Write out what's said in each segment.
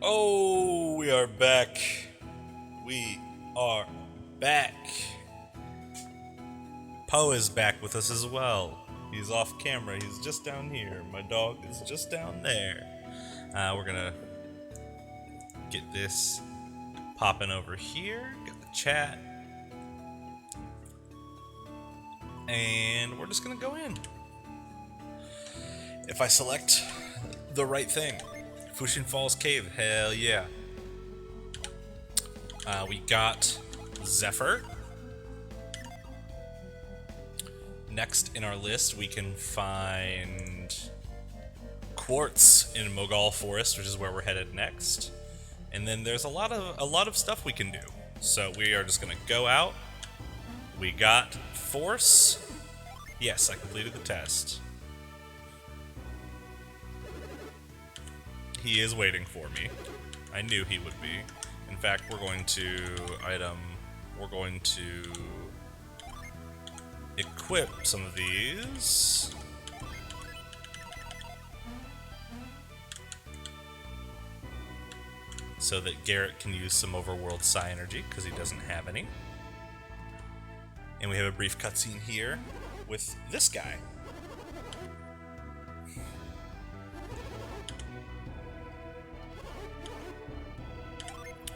Oh, we are back. We are back. Poe is back with us as well. He's off camera. He's just down here. My dog is just down there. We're gonna get this popping over here. Get the chat. And we're just gonna go in. If I select the right thing. Fushin Falls Cave, hell yeah. We got Zephyr. Next in our list, we can find Quartz in Mogal Forest, which is where we're headed next. And then there's a lot of stuff we can do. So we are just gonna go out. We got Force. Yes, I completed the test. He is waiting for me. I knew he would be. In fact, we're going to equip some of these. So that Garrett can use some overworld psi energy, because he doesn't have any. And we have a brief cutscene here with this guy.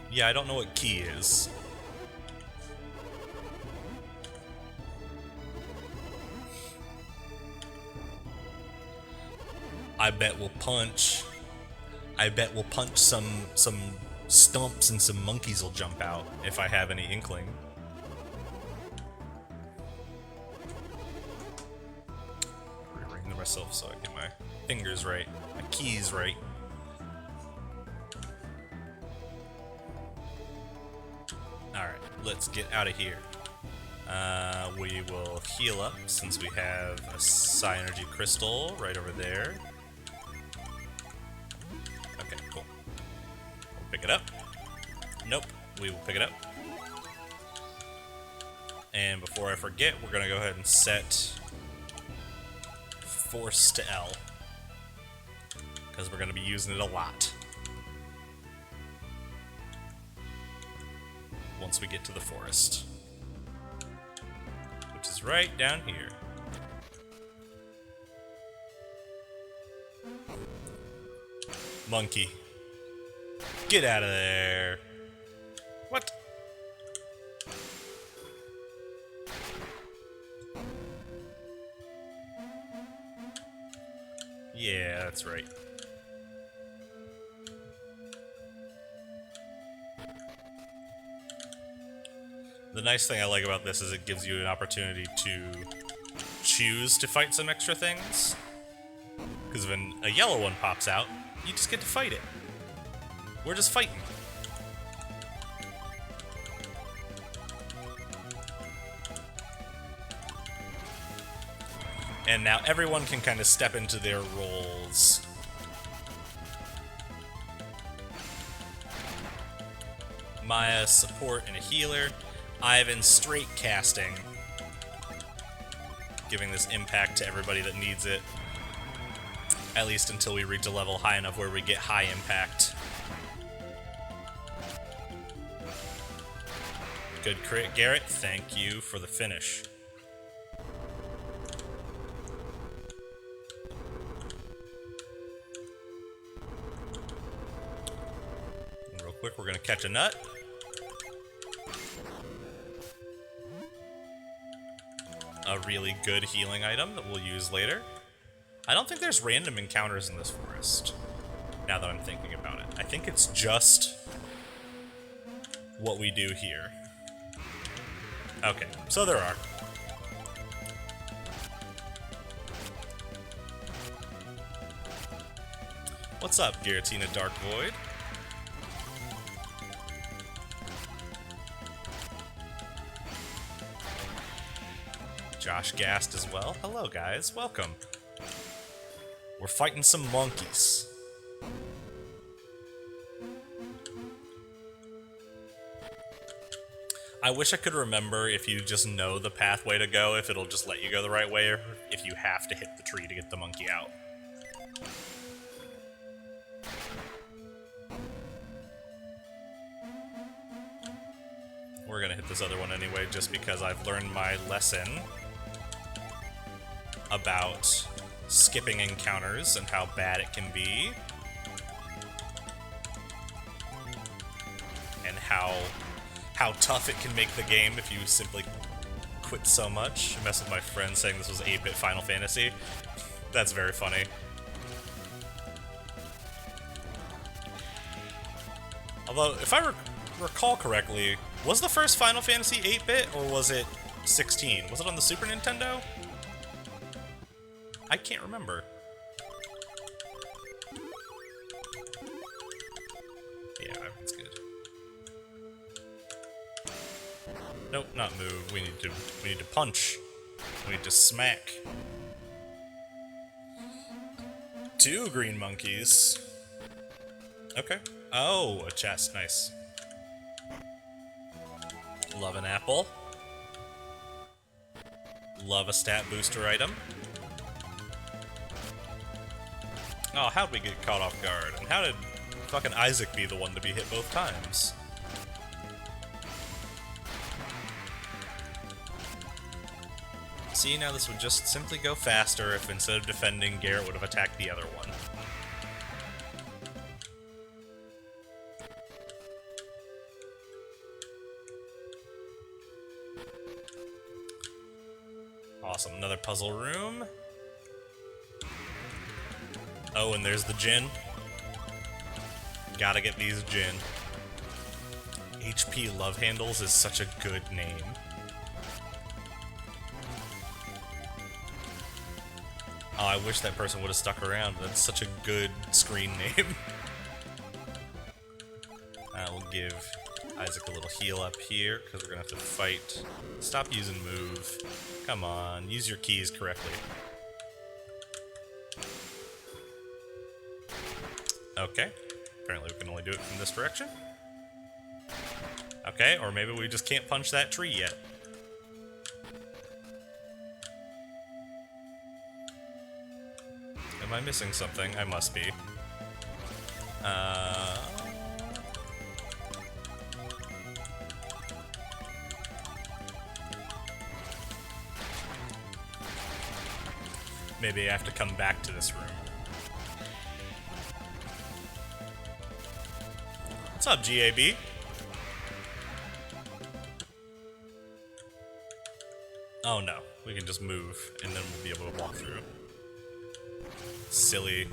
Yeah, I don't know what key is. I bet we'll punch. I bet we'll punch some stumps and some monkeys will jump out if I have any inkling. Rearrange myself so I get my fingers right, my keys right. Alright, let's get out of here. We will heal up since we have a psi energy crystal right over there. Okay, cool. We'll pick it up. Nope, we will pick it up. And before I forget, we're going to go ahead and set Force to L, because we're going to be using it a lot once we get to the forest, which is right down here. Monkey. Get out of there. What? Yeah, that's right. The nice thing I like about this is it gives you an opportunity to choose to fight some extra things. Because when a yellow one pops out, you just get to fight it. We're just fighting. And now everyone can kind of step into their roles. Maya, support and a healer. Ivan, straight casting. Giving this impact to everybody that needs it. At least until we reach a level high enough where we get high impact. Good crit, Garrett. Thank you for the finish. And real quick, we're going to catch a nut. A really good healing item that we'll use later. I don't think there's random encounters in this forest, now that I'm thinking about it. I think it's just what we do here. Okay, so there are. What's up, Giratina Dark Void? Josh Gast as well. Hello, guys. Welcome. We're fighting some monkeys. I wish I could remember if you just know the pathway to go, if it'll just let you go the right way, or if you have to hit the tree to get the monkey out. we're gonna hit this other one anyway, just because I've learned my lesson about skipping encounters and how bad it can be. And how tough it can make the game if you simply quit so much. I messed with my friend saying this was 8-bit Final Fantasy. That's very funny. Although, if I recall correctly, was the first Final Fantasy 8-bit, or was it 16? Was it on the Super Nintendo? I can't remember. Yeah, that's good. Nope, not move. We need to punch. We need to smack. 2 green monkeys. Okay. Oh, a chest. Nice. Love an apple. Love a stat booster item. Oh, how'd we get caught off guard? And how did fucking Isaac be the one to be hit both times? See, now this would just simply go faster if instead of defending, Garrett would have attacked the other one. Awesome, another puzzle room. Oh, and there's the Djinn. Gotta get these Djinn. HP Love Handles is such a good name. Oh, I wish that person would have stuck around. That's such a good screen name. We'll give Isaac a little heal up here, because we're going to have to fight. Stop using move. Come on, use your keys correctly. Okay. Apparently we can only do it from this direction. Okay, or maybe we just can't punch that tree yet. Am I missing something? I must be. Maybe I have to come back to this room. What's up, GAB? Oh no, we can just move, and then we'll be able to walk through. Silly.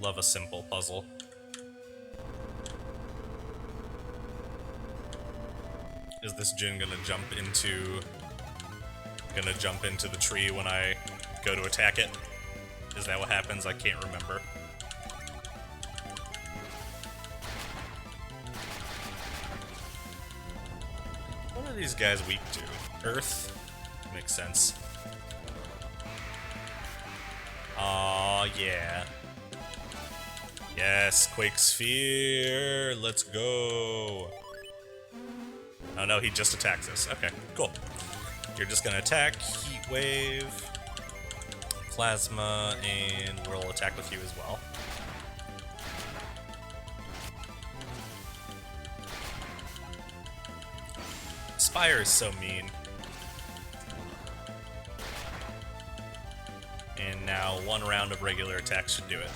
Love a simple puzzle. Is this Djinn gonna jump into the tree when I go to attack it? Is that what happens? I can't remember. What are these guys weak to? Earth? Makes sense. Aw, yeah. Yes, Quake Sphere! Let's go! Oh no, he just attacks us. Okay, cool. You're just gonna attack, Heat Wave, Plasma, and we'll attack with you as well. Spire is so mean. And now 1 round of regular attacks should do it.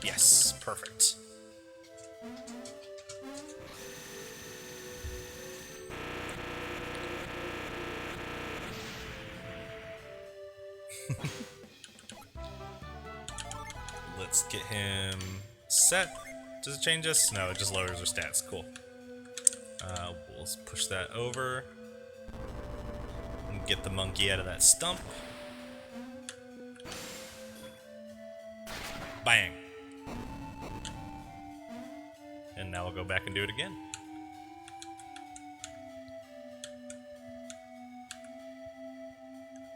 Yes, perfect. Let's get him set. Does it change us? No, it just lowers our stats. Cool. We'll push that over. And get the monkey out of that stump. Bang! And now we'll go back and do it again.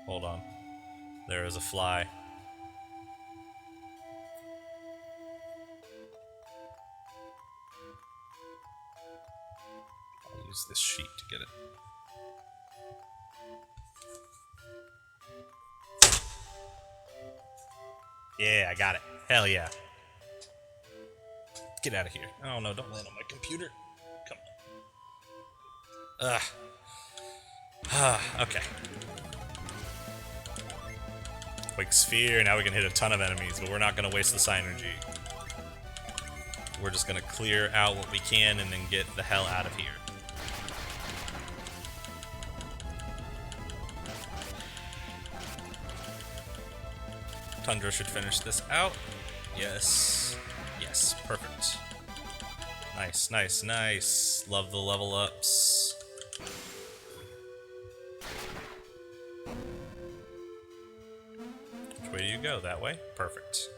Hold on. There is a fly. I'll use this sheet to get it. Yeah, I got it. Hell yeah. Get out of here. Oh no, don't land on my computer. Come on. Ugh. Okay. Quake Sphere, now we can hit a ton of enemies, but we're not going to waste the synergy. We're just going to clear out what we can and then get the hell out of here. Tundra should finish this out. Yes. Yes, perfect. Nice, nice, nice. Love the level ups. Which way do you go? That way? Perfect.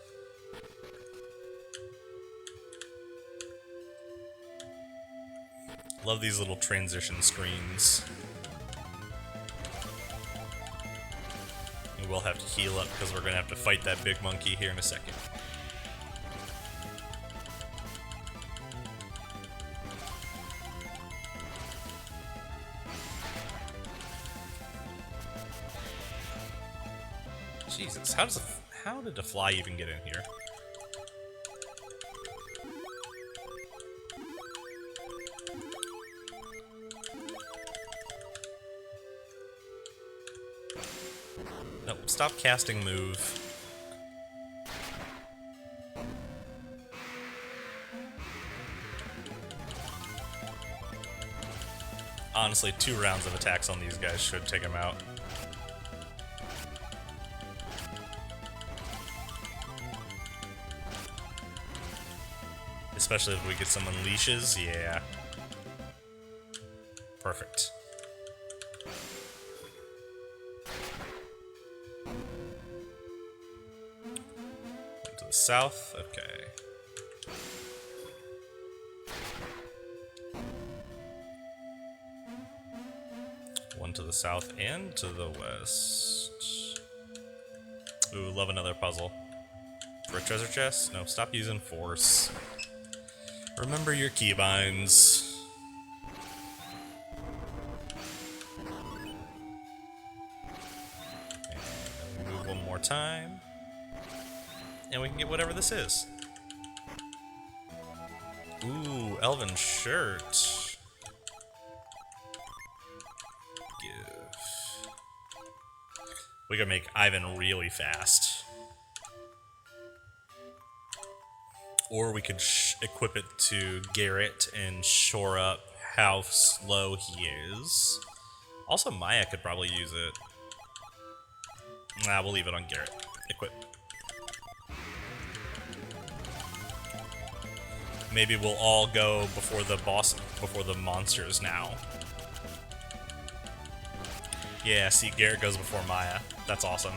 Love these little transition screens. And we'll have to heal up because we're going to have to fight that big monkey here in a second. Jesus, how did the fly even get in here? Nope, stop casting move. Honestly, 2 rounds of attacks on these guys should take them out. Especially if we get some unleashes, yeah. Perfect. To the south, okay. One to the south and to the west. Ooh, love another puzzle. For a treasure chest? No, stop using force. Remember your keybinds. And move one more time. And we can get whatever this is. Ooh, elven shirt. Give. We can make Ivan really fast. Or we could equip it to Garrett and shore up how slow he is. Also, Maya could probably use it. Nah, we'll leave it on Garrett. Equip. Maybe we'll all go before the boss, before the monsters now. Yeah, see, Garrett goes before Maya. That's awesome.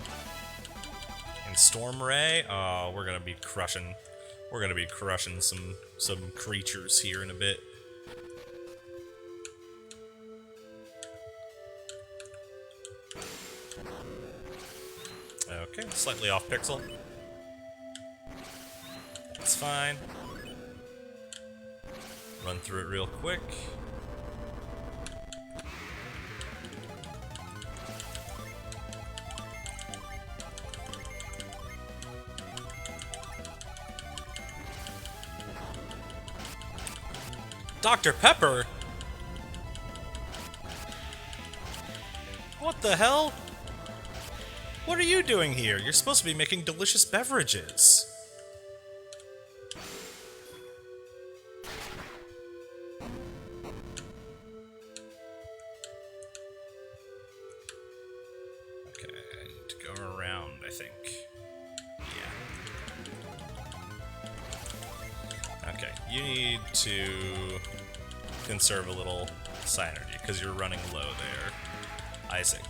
And Storm Ray, oh, we're gonna be crushing. We're gonna be crushing some creatures here in a bit. Okay, slightly off pixel. That's fine. Run through it real quick. Dr. Pepper? What the hell? What are you doing here? You're supposed to be making delicious beverages. Okay, I need to go around, I think. Yeah. Okay, you need to conserve a little synergy, because you're running low there, Isaac.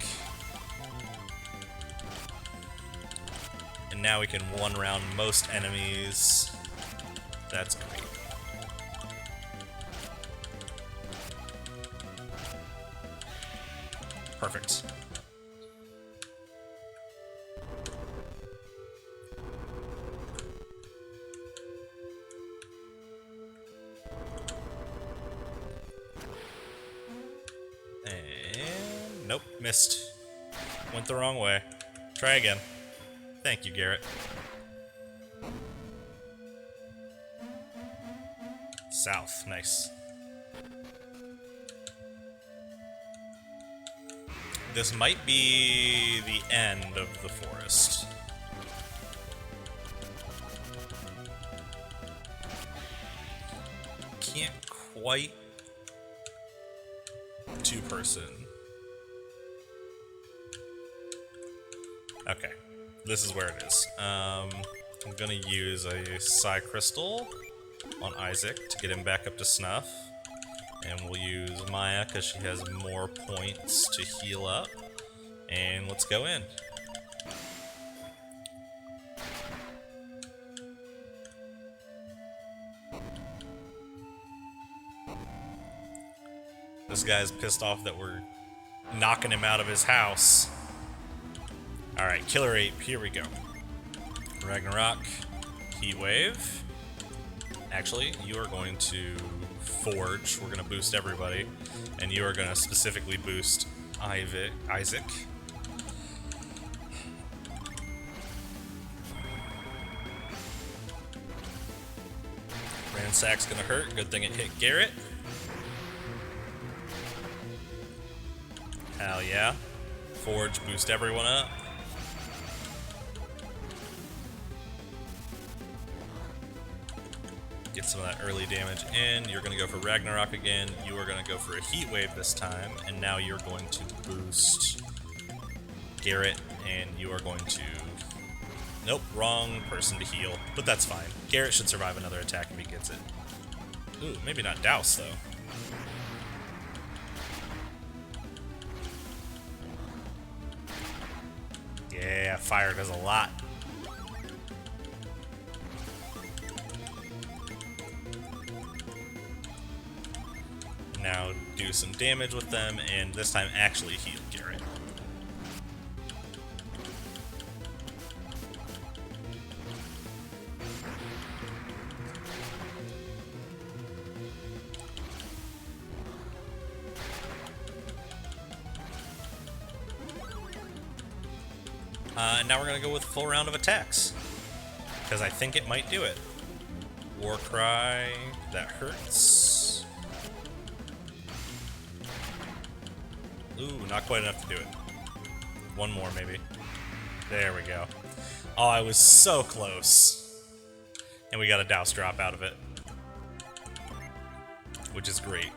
And now we can one-round most enemies. That's great. Perfect. And nope, missed. Went the wrong way. Try again. Thank you, Garrett. south. Nice. This might be the end of the forest. Can't quite two-person. Okay, this is where it is. I'm gonna use a Psi Crystal on Isaac to get him back up to snuff. And we'll use Maya because she has more points to heal up. And let's go in. This guy's pissed off that we're knocking him out of his house. Alright, Killer Ape, here we go. Ragnarok, Heat Wave. Actually, you are going to Forge. We're going to boost everybody. And you are going to specifically boost Isaac. Ransack's going to hurt. Good thing it hit Garrett. Hell yeah. Forge, boost everyone up. Get some of that early damage in. You're going to go for Ragnarok again. You are going to go for a Heat Wave this time. And now you're going to boost Garrett. And you are going to... Nope, wrong person to heal. But that's fine. Garrett should survive another attack if he gets it. Ooh, maybe not Douse, though. Yeah, fire does a lot. Now do some damage with them, and this time actually heal Garrett. Now we're going to go with a full round of attacks, because I think it might do it. Warcry, that hurts. Ooh, not quite enough to do it. One more, maybe. There we go. Oh, I was so close. And we got a Douse drop out of it. Which is great.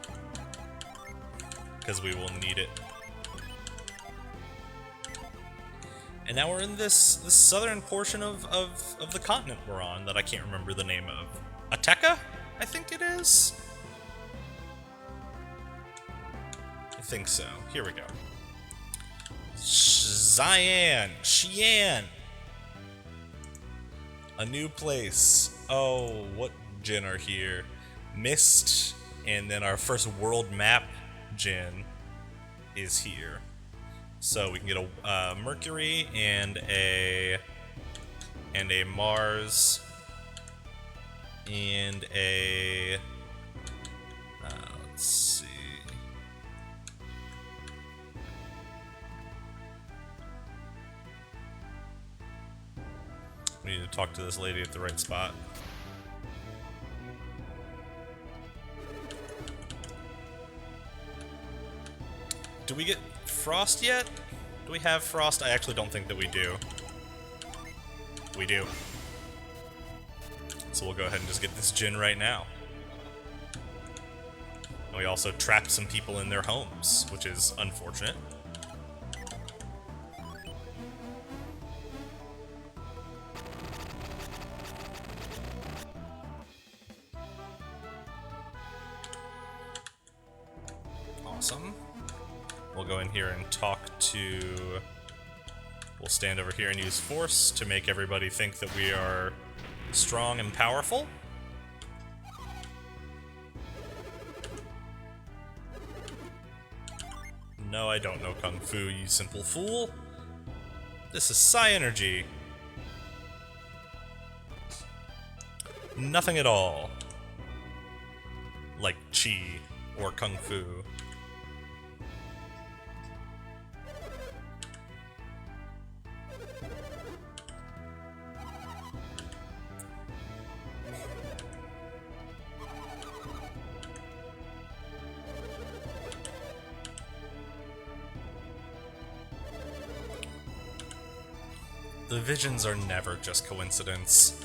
Because we will need it. And now we're in this southern portion of the continent we're on that I can't remember the name of. Ateka, I think it is? I think so. Here we go. Xi'an. A new place. Oh, what Jin are here? Mist, and then our first world map Jin is here. So we can get a Mercury and a Mars and a let's see. We need to talk to this lady at the right spot. Do we get Frost yet? Do we have Frost? I actually don't think that we do. We do. So we'll go ahead and just get this Jin right now. And we also trapped some people in their homes, which is unfortunate. Awesome. We'll go in here and talk to... We'll stand over here and use force to make everybody think that we are strong and powerful. No, I don't know Kung Fu, you simple fool. This is Psi Energy. Nothing at all. Like Chi or Kung Fu. The visions are never just coincidence.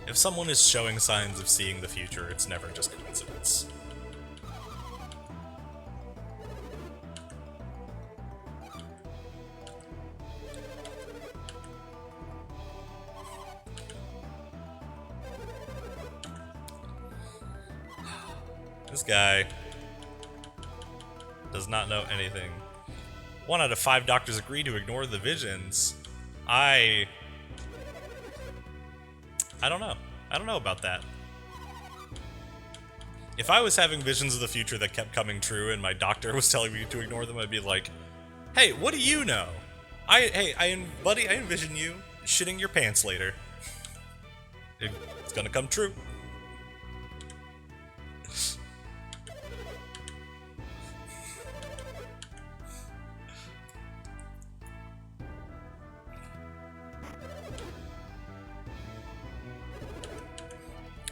If someone is showing signs of seeing the future, it's never just coincidence. This guy does not know anything. 1 out of 5 doctors agree to ignore the visions. I don't know. I don't know about that. If I was having visions of the future that kept coming true and my doctor was telling me to ignore them, I'd be like, hey, what do you know? Buddy, I envision you shitting your pants later. It's gonna come true.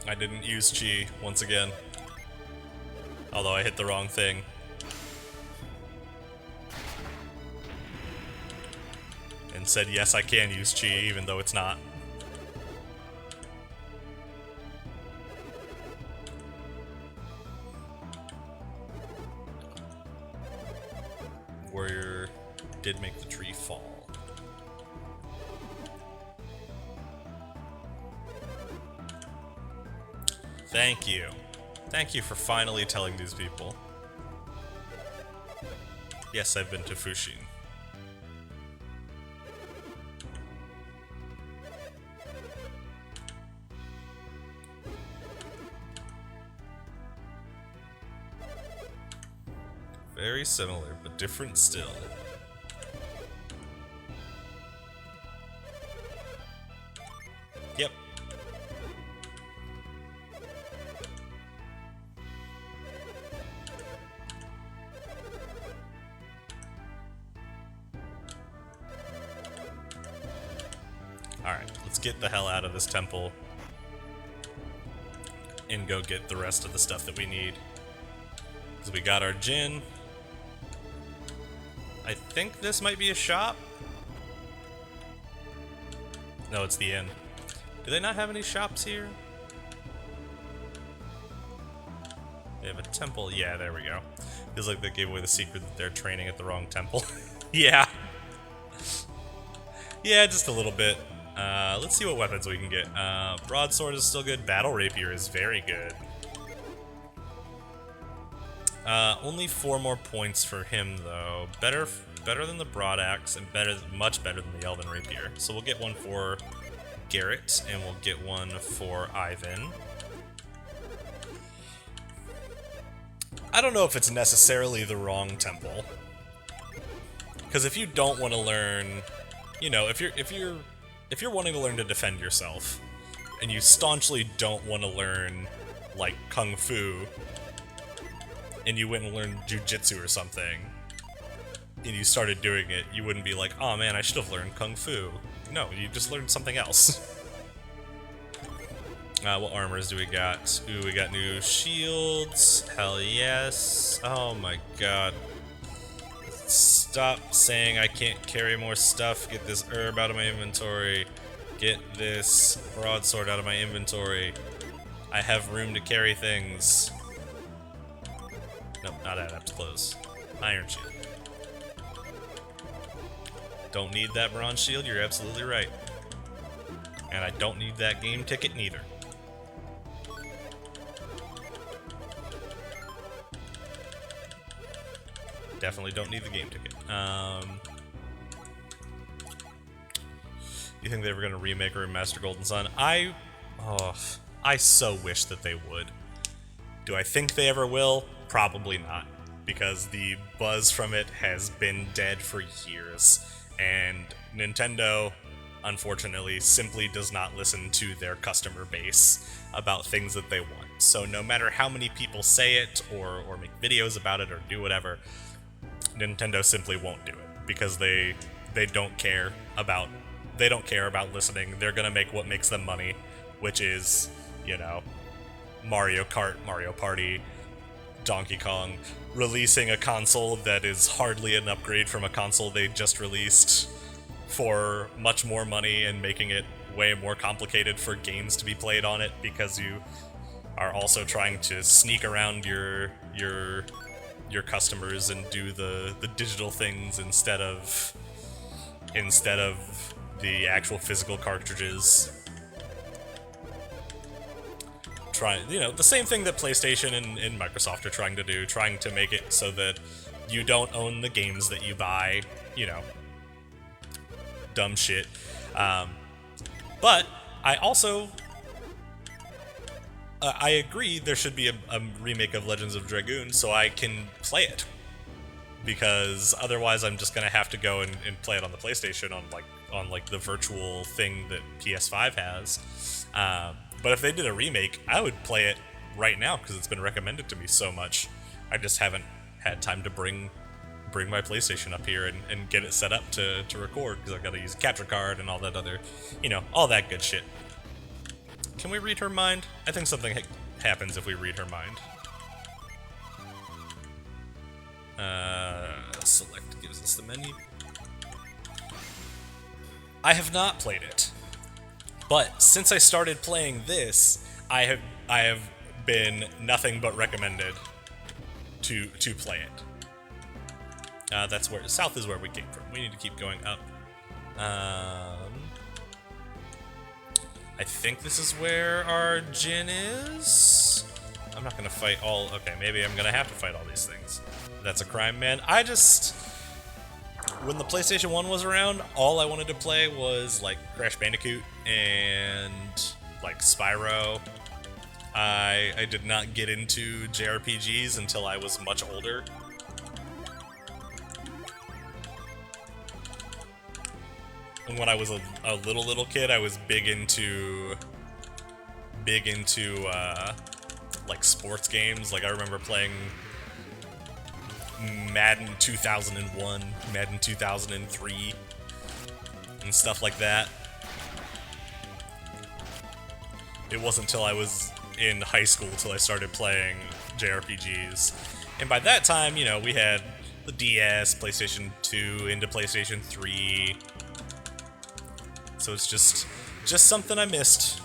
I didn't use chi once again. Although I hit the wrong thing. And said yes, I can use chi even though it's not. Warrior did make the tree fall. Thank you. Thank you for finally telling these people. Yes, I've been to Fushin. Very similar, but different still. Yep. Alright, let's get the hell out of this temple and go get the rest of the stuff that we need. Because we got our Jin. I think this might be a shop. No, it's the inn. Do they not have any shops here? They have a temple. Yeah, there we go. Feels like they gave away the secret that they're training at the wrong temple. Yeah. Yeah, just a little bit. Let's see what weapons we can get. Broadsword is still good. Battle Rapier is very good. Only 4 more points for him, though. Better than the Broad Axe, and much better than the Elven Rapier. So we'll get one for Garrett, and we'll get one for Ivan. I don't know if it's necessarily the wrong temple. Because if you don't want to learn, you know, if you're wanting to learn to defend yourself, and you staunchly don't want to learn, like, Kung Fu, and you went and learned Jiu-Jitsu or something, and you started doing it, you wouldn't be like, oh man, I should have learned Kung Fu. No, you just learned something else. What armors do we got? Ooh, we got new shields. Hell yes. Oh my god. Stop saying I can't carry more stuff. Get this herb out of my inventory. Get this broadsword out of my inventory. I have room to carry things. Nope, not adept clothes. Iron shield. Don't need that bronze shield, you're absolutely right. And I don't need that game ticket neither. Definitely don't need the game ticket. You think they were going to remake or remaster Golden Sun? I so wish that they would. Do I think they ever will? Probably not. Because the buzz from it has been dead for years. And Nintendo, unfortunately, simply does not listen to their customer base about things that they want. So no matter how many people say it, or make videos about it, or do whatever, Nintendo simply won't do it. Because they don't care about listening. They're gonna make what makes them money, which is, you know, Mario Kart, Mario Party, Donkey Kong, releasing a console that is hardly an upgrade from a console they just released for much more money and making it way more complicated for games to be played on it, because you are also trying to sneak around your customers and do the digital things instead of the actual physical cartridges. The same thing that PlayStation and Microsoft are trying to do, trying to make it so that you don't own the games that you buy, dumb shit. But I also, I agree there should be a remake of Legends of Dragoon so I can play it. Because otherwise I'm just gonna have to go and play it on the PlayStation on the virtual thing that PS5 has. But if they did a remake, I would play it right now because it's been recommended to me so much. I just haven't had time to bring my PlayStation up here and get it set up to record, because I've got to use a capture card and all that other, all that good shit. Can we read her mind? I think something happens if we read her mind. Select gives us the menu. I have not played it. But since I started playing this, I have been nothing but recommended to play it. That's where south is where we came from. We need to keep going up. I think this is where our Jin is. I'm not gonna fight all. Okay, maybe I'm gonna have to fight all these things. That's a crime, man. When the PlayStation 1 was around, all I wanted to play was like Crash Bandicoot and like Spyro. I did not get into JRPGs until I was much older. And when I was a little kid, I was big into like sports games. Like I remember playing Madden 2001, Madden 2003, and stuff like that. It wasn't until I was in high school till I started playing JRPGs. And by that time, we had the DS, PlayStation 2, into PlayStation 3. So it's just something I missed.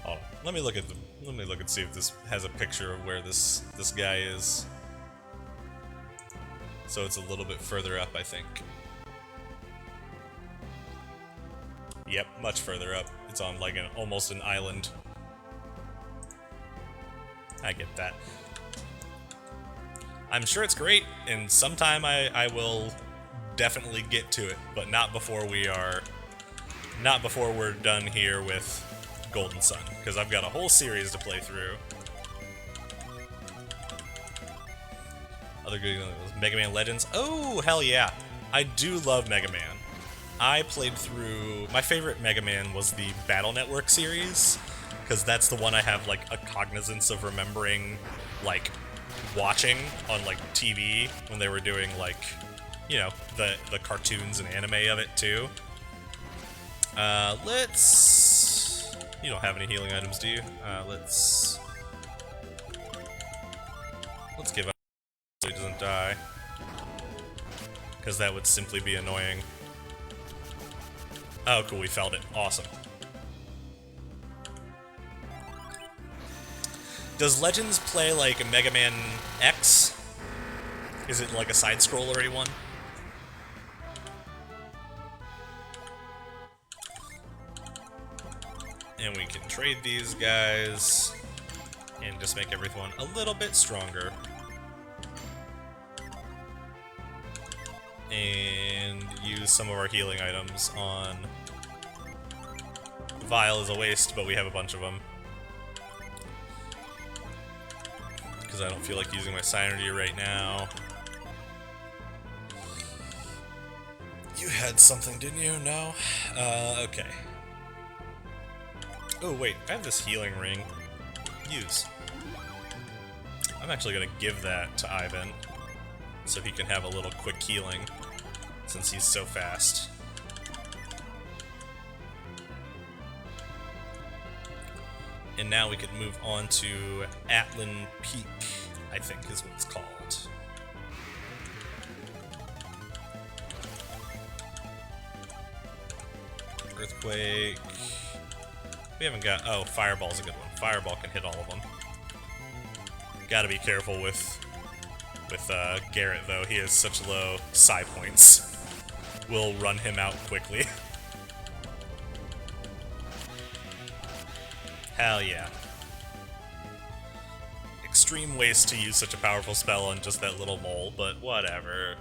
Oh, let me look and see if this has a picture of where this guy is. So it's a little bit further up, I think. Yep, much further up. It's on like almost an island. I get that. I'm sure it's great, and sometime I will definitely get to it, but not before we're done here with Golden Sun, because I've got a whole series to play through. Other good Mega Man Legends. Oh, hell yeah. I do love Mega Man. I played through... My favorite Mega Man was the Battle Network series, because that's the one I have, like, a cognizance of remembering, like, watching on, like, TV when they were doing, like, the cartoons and anime of it, too. Let's... You don't have any healing items, do you? Let's give up so he doesn't die, because that would simply be annoying. Oh, cool, we felt it. Awesome. Does Legends play like a Mega Man X? Is it like a side-scrollery one? And we can trade these guys and just make everyone a little bit stronger. And use some of our healing items on... Vial is a waste, but we have a bunch of them. Because I don't feel like using my Synergy right now. You had something, didn't you? No? Okay. Oh, wait, I have this healing ring. Use. I'm actually gonna give that to Ivan, so he can have a little quick healing, since he's so fast. And now we can move on to Atlan Peak, I think is what it's called. Earthquake. We haven't got... Oh, Fireball's a good one. Fireball can hit all of them. Gotta be careful with Garrett, though. He has such low psi points. We'll run him out quickly. Hell yeah. Extreme waste to use such a powerful spell on just that little mole, but whatever.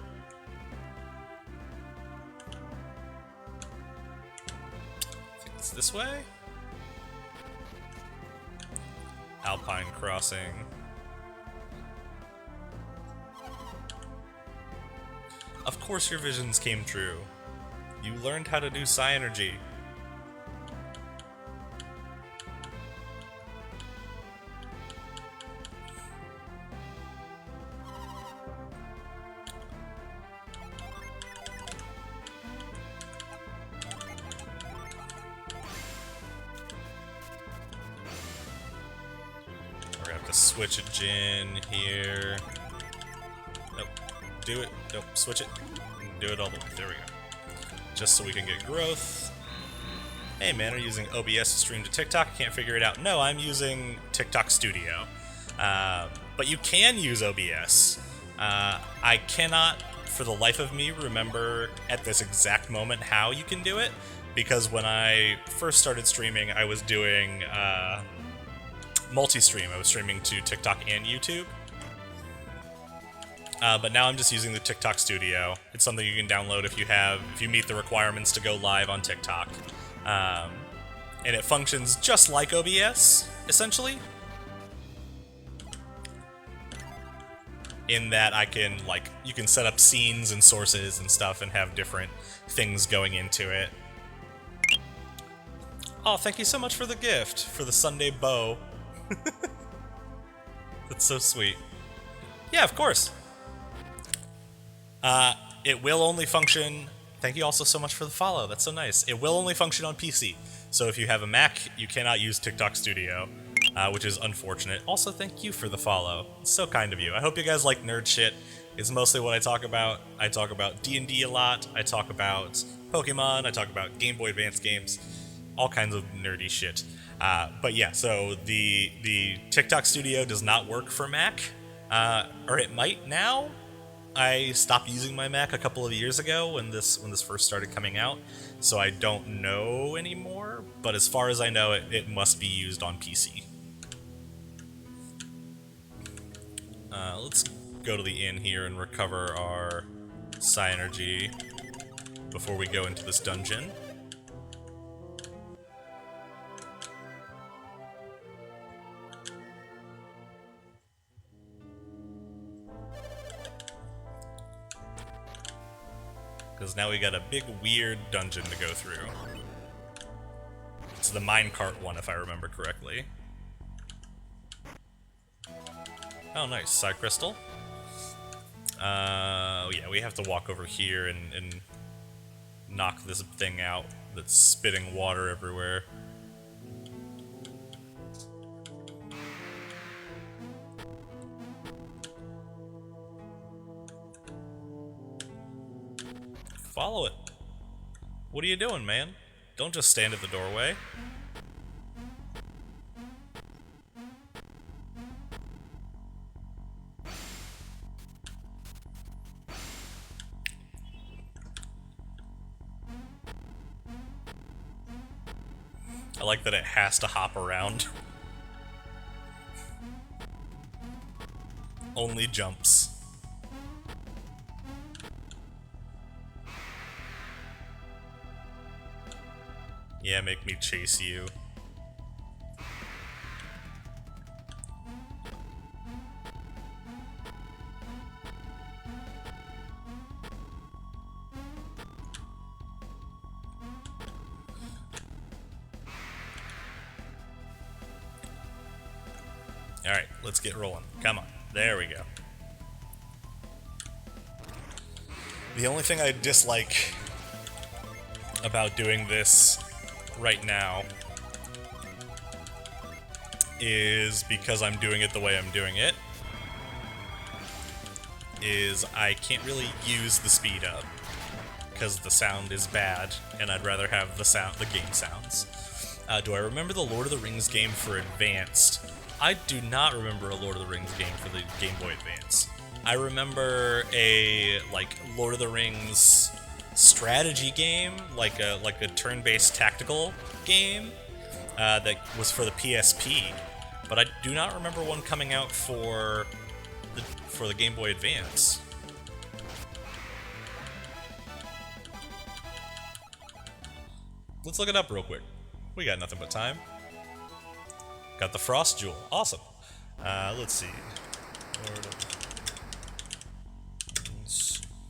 I think it's this way? Alpine Crossing. Of course your visions came true. You learned how to do psi energy. We're gonna have to switch a Jin here. Nope. Do it. Nope. Switch it. Do it all the way. There we go. Just so we can get growth. Hey man, are you using OBS to stream to TikTok? I can't figure it out. No, I'm using TikTok Studio. But you can use OBS. I cannot, for the life of me, remember at this exact moment how you can do it. Because when I first started streaming, I was doing multi-stream. I was streaming to TikTok and YouTube. But now I'm just using the TikTok Studio. It's something you can download if you meet the requirements to go live on TikTok. And it functions just like OBS, essentially. In that you can set up scenes and sources and stuff and have different things going into it. Oh, thank you so much for the gift, for the Sunday bow. That's so sweet. Yeah, of course. It will only function... Thank you also so much for the follow, that's so nice. It will only function on PC, so if you have a Mac, you cannot use TikTok Studio, which is unfortunate. Also, thank you for the follow. It's so kind of you. I hope you guys like nerd shit. It's mostly what I talk about. I talk about D&D a lot, I talk about Pokemon, I talk about Game Boy Advance games, all kinds of nerdy shit. But yeah, so the TikTok Studio does not work for Mac, or it might now. I stopped using my Mac a couple of years ago when this first started coming out, so I don't know anymore, but as far as I know, it must be used on PC. Let's go to the inn here and recover our psi energy before we go into this dungeon. Because now we got a big, weird dungeon to go through. It's the minecart one, if I remember correctly. Oh, nice. Psi crystal. Yeah, we have to walk over here and knock this thing out that's spitting water everywhere. Follow it. What are you doing, man? Don't just stand at the doorway. I like that it has to hop around. Only jumps. Yeah, make me chase you. Alright, let's get rolling. Come on. There we go. The only thing I dislike about doing this right now is, because I'm doing it the way I'm doing it, is I can't really use the speed up. because the sound is bad, and I'd rather have the game sounds. Do I remember the Lord of the Rings game for Advanced? I do not remember a Lord of the Rings game for the Game Boy Advance. I remember a Lord of the Rings strategy game, like a turn-based tactical game that was for the PSP, but I do not remember one coming out for the Game Boy Advance. Let's look it up real quick. We got nothing but time. Got the Frost Jewel. Awesome. Let's see.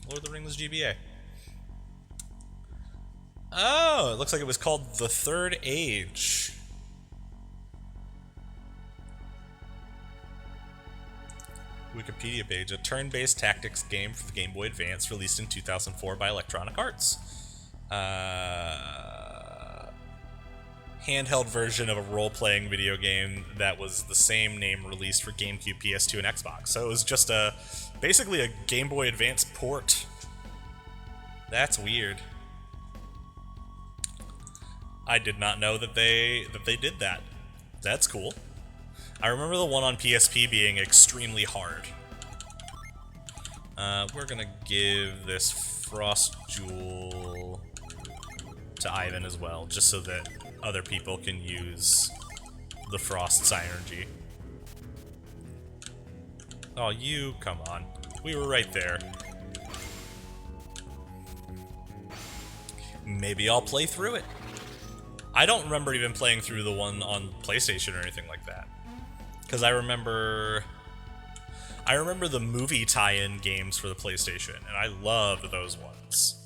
Lord of the Rings GBA. Oh, it looks like it was called The Third Age. Wikipedia page. A turn-based tactics game for the Game Boy Advance released in 2004 by Electronic Arts. Handheld version of a role-playing video game that was the same name released for GameCube, PS2, and Xbox. So it was just basically a Game Boy Advance port. That's weird. I did not know that they did that. That's cool. I remember the one on PSP being extremely hard. We're gonna give this Frost Jewel to Ivan as well, just so that other people can use the Frost Synergy. Oh, you, come on. We were right there. Maybe I'll play through it. I don't remember even playing through the one on PlayStation or anything like that. Because I remember the movie tie-in games for the PlayStation, and I loved those ones.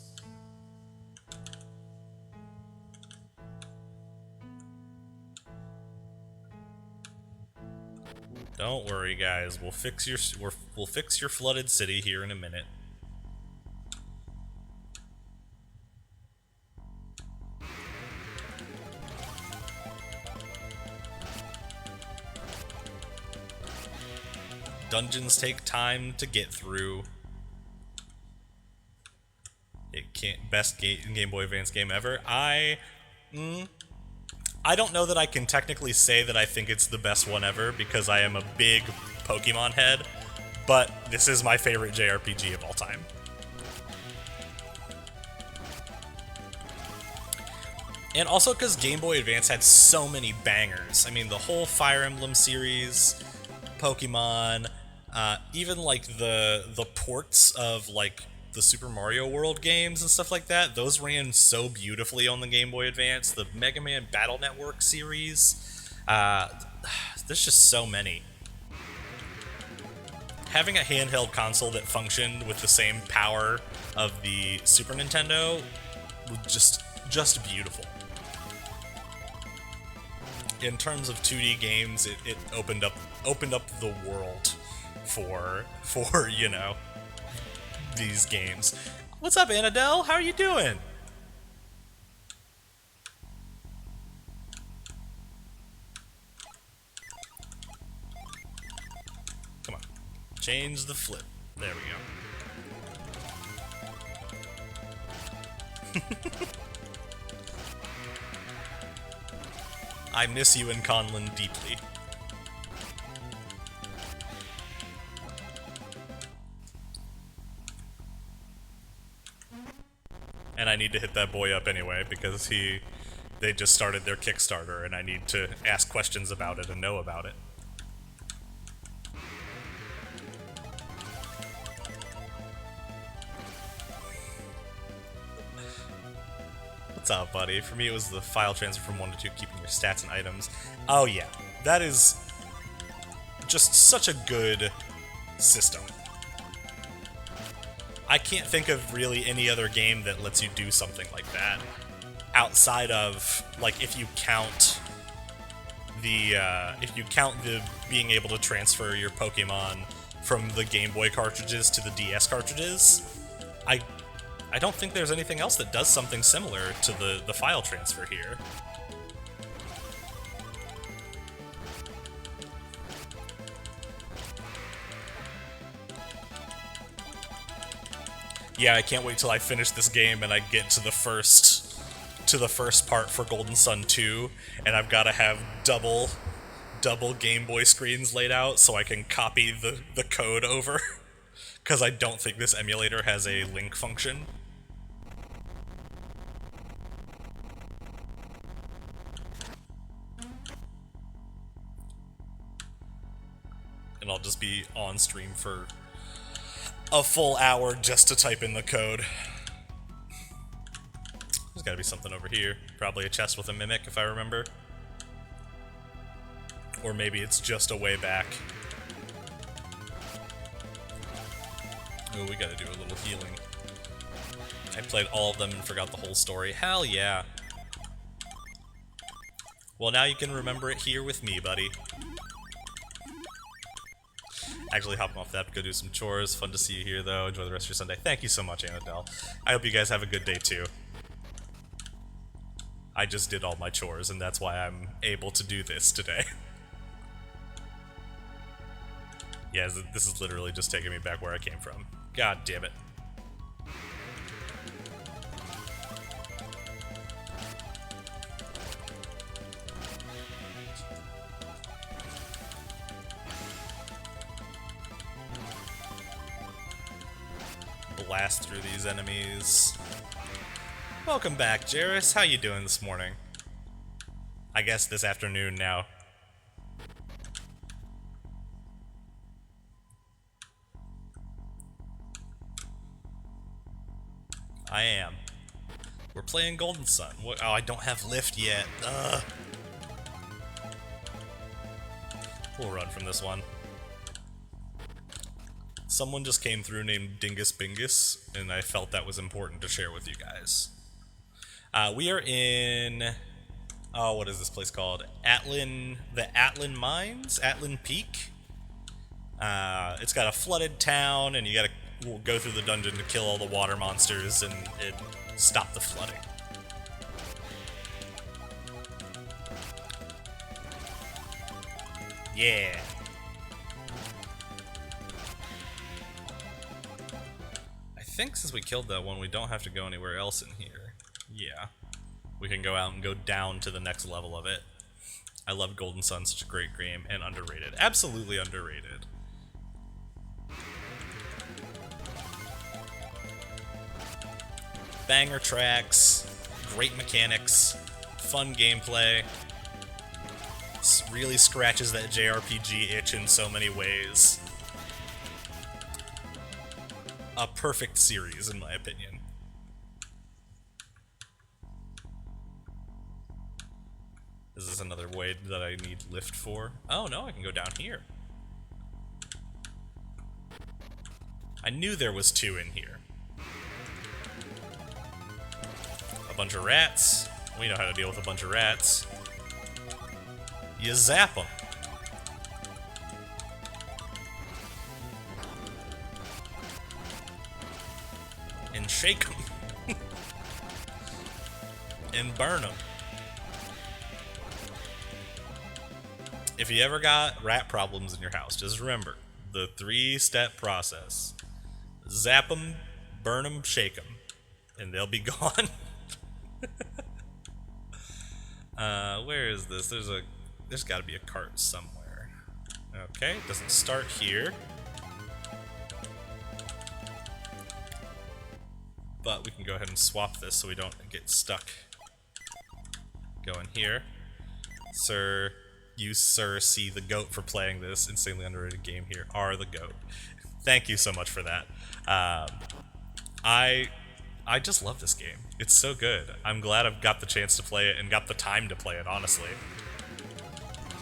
Don't worry, guys. We'll fix your flooded city here in a minute. Dungeons take time to get through. It can't best Game Boy Advance game ever. I don't know that I can technically say that I think it's the best one ever because I am a big Pokemon head, but this is my favorite JRPG of all time. And also because Game Boy Advance had so many bangers. I mean, the whole Fire Emblem series, Pokemon, even like the ports of like the Super Mario World games and stuff like that, those ran so beautifully on the Game Boy Advance. The Mega Man Battle Network series, there's just so many. Having a handheld console that functioned with the same power of the Super Nintendo was just beautiful. In terms of 2D games, it opened up the world for you know, these games. What's up, Annadelle? How are you doing? Come on. Change the flip. There we go. I miss you in Conlon deeply. And I need to hit that boy up anyway, because they just started their Kickstarter, and I need to ask questions about it and know about it. What's up, buddy? For me, it was the file transfer from 1 to 2, keeping your stats and items. Oh yeah, that is just such a good system. I can't think of really any other game that lets you do something like that, outside of, like, if you count the being able to transfer your Pokemon from the Game Boy cartridges to the DS cartridges. I don't think there's anything else that does something similar to the file transfer here. Yeah, I can't wait till I finish this game and I get to the first part for Golden Sun 2, and I've got to have double Game Boy screens laid out so I can copy the code over, because I don't think this emulator has a link function. And I'll just be on stream for a full hour just to type in the code. There's gotta be something over here. Probably a chest with a mimic, if I remember. Or maybe it's just a way back. Ooh, we gotta do a little healing. I played all of them and forgot the whole story. Hell yeah. Well, now you can remember it here with me, buddy. Actually, hopping off that, go do some chores. Fun to see you here, though. Enjoy the rest of your Sunday. Thank you so much, Annadelle. I hope you guys have a good day, too. I just did all my chores, and that's why I'm able to do this today. Yeah, this is literally just taking me back where I came from. God damn it. Blast through these enemies. Welcome back, Jairus. How you doing this morning? I guess this afternoon now. I am. We're playing Golden Sun. What? Oh, I don't have lift yet. Ugh. We'll run from this one. Someone just came through named Dingus Bingus, and I felt that was important to share with you guys. We are in... Oh, what is this place called? The Atlin Mines? Atlin Peak? It's got a flooded town, and you gotta go through the dungeon to kill all the water monsters and stop the flooding. Yeah. I think since we killed that one, we don't have to go anywhere else in here. Yeah. We can go out and go down to the next level of it. I love Golden Sun, such a great game, and underrated. Absolutely underrated. Banger tracks, great mechanics, fun gameplay. Really scratches that JRPG itch in so many ways. A perfect series, in my opinion. Is this another way that I need lift for? Oh no, I can go down here. I knew there was two in here. A bunch of rats. We know how to deal with a bunch of rats. You zap them. And shake them. And burn them. If you ever got rat problems in your house, just remember the 3-step process. Zap them, burn them, shake them, and they'll be gone. Where is this? There's got to be a cart somewhere. Okay, it doesn't start here. But we can go ahead and swap this so we don't get stuck. Go in here. Sir, you, sir, see the goat for playing this insanely underrated game here. Are the goat. Thank you so much for that. I just love this game. It's so good. I'm glad I've got the chance to play it and got the time to play it, honestly.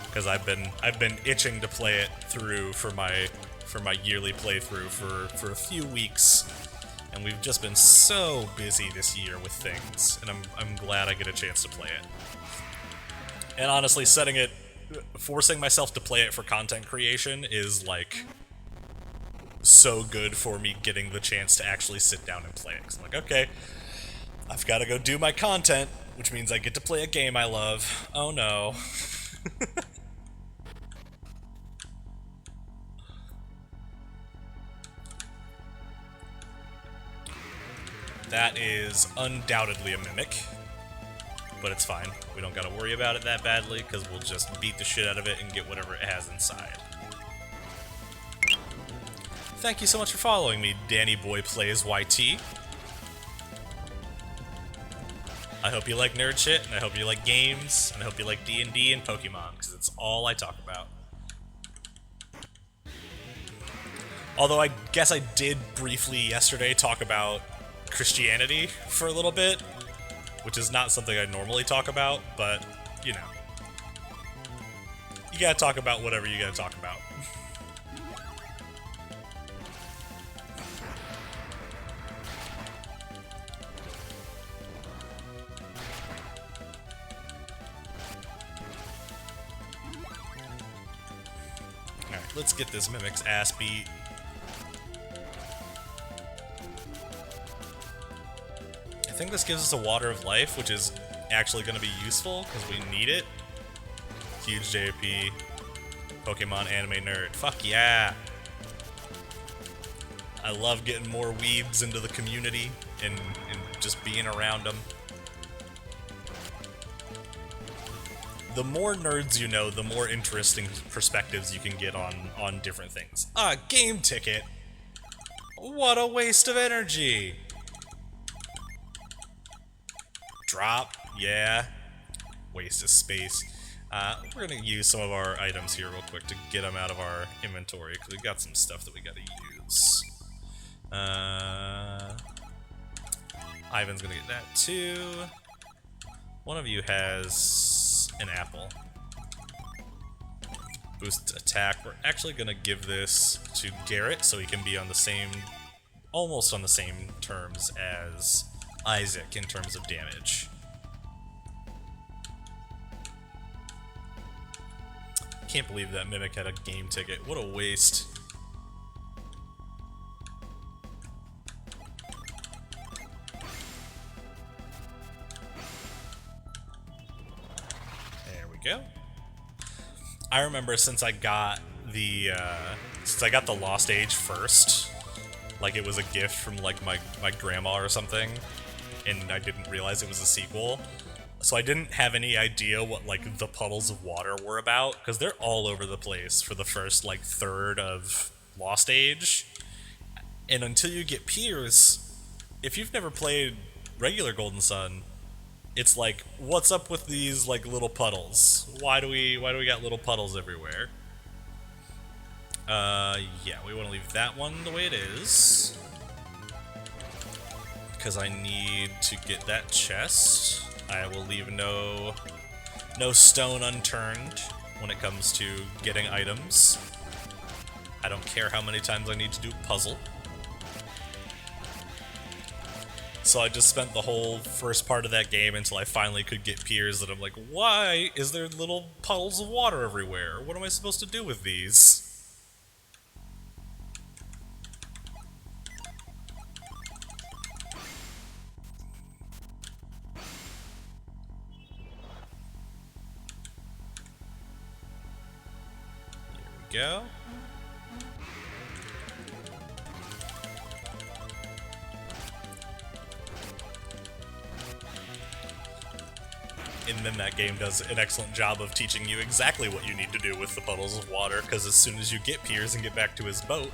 Because I've been itching to play it through for my yearly playthrough for a few weeks, and we've just been so busy this year with things, and I'm glad I get a chance to play it. And honestly, forcing myself to play it for content creation is like so good for me getting the chance to actually sit down and play it. 'Cause I'm like, okay, I've got to go do my content, which means I get to play a game I love. Oh no. That is undoubtedly a mimic. But it's fine. We don't gotta worry about it that badly, because we'll just beat the shit out of it and get whatever it has inside. Thank you so much for following me, Danny Boy Plays YT. I hope you like nerd shit, and I hope you like games, and I hope you like D&D and Pokemon, because it's all I talk about. Although I guess I did briefly yesterday talk about Christianity for a little bit, which is not something I normally talk about, but, you know. You gotta talk about whatever you gotta talk about. Alright, let's get this Mimic's ass beat. I think this gives us a Water of Life, which is actually going to be useful, because we need it. Huge JP. Pokemon anime nerd. Fuck yeah! I love getting more weebs into the community, and just being around them. The more nerds you know, the more interesting perspectives you can get on different things. A game ticket! What a waste of energy! Drop, yeah. Waste of space. We're gonna use some of our items here real quick to get them out of our inventory, because we've got some stuff that we gotta use. Ivan's gonna get that too. One of you has an apple. Boost attack. We're actually gonna give this to Garrett so he can be on the same, almost on the same terms as Isaac in terms of damage. Can't believe that Mimic had a game ticket. What a waste. There we go. I remember since I got the Lost Age first, like it was a gift from like my grandma or something, and I didn't realize it was a sequel. So I didn't have any idea what like the puddles of water were about, because they're all over the place for the first like third of Lost Age. And until you get Piers, if you've never played regular Golden Sun, it's like, what's up with these like little puddles? Why do we got little puddles everywhere? Yeah, we want to leave that one the way it is, because I need to get that chest. I will leave no stone unturned when it comes to getting items. I don't care how many times I need to do a puzzle. So I just spent the whole first part of that game until I finally could get Piers, and I'm like, why is there little puddles of water everywhere? What am I supposed to do with these? Go. And then that game does an excellent job of teaching you exactly what you need to do with the puddles of water, because as soon as you get Piers and get back to his boat,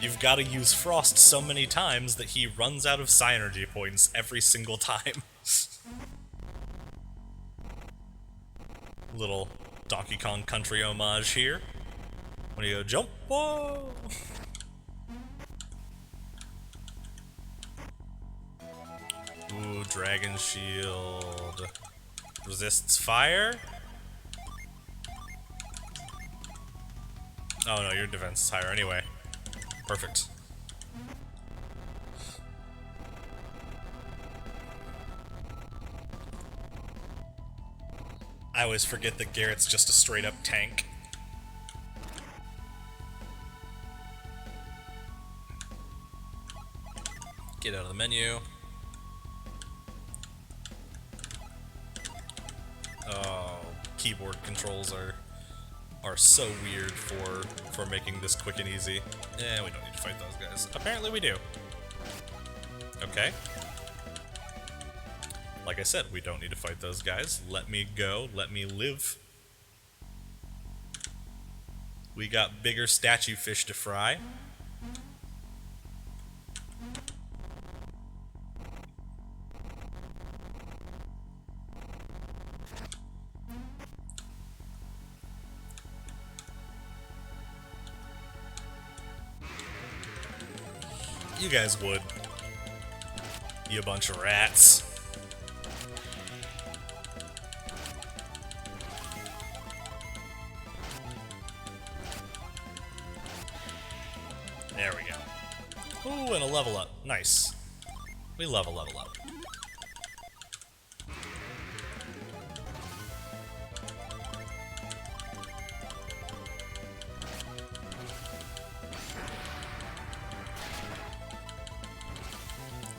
you've got to use Frost so many times that he runs out of Psy-Energy points every single time. Little Donkey Kong Country homage here. When you go, jump, whoa! Ooh, Dragon Shield. Resists fire? Oh no, your defense is higher anyway. Perfect. I always forget that Garrett's just a straight up tank. Get out of the menu. Oh, keyboard controls are so weird for making this quick and easy. We don't need to fight those guys. Apparently we do. Okay. Like I said, we don't need to fight those guys. Let me go. Let me live. We got bigger statue fish to fry. You guys would. You bunch of rats. There we go. Ooh, and a level up. Nice. We love a level up.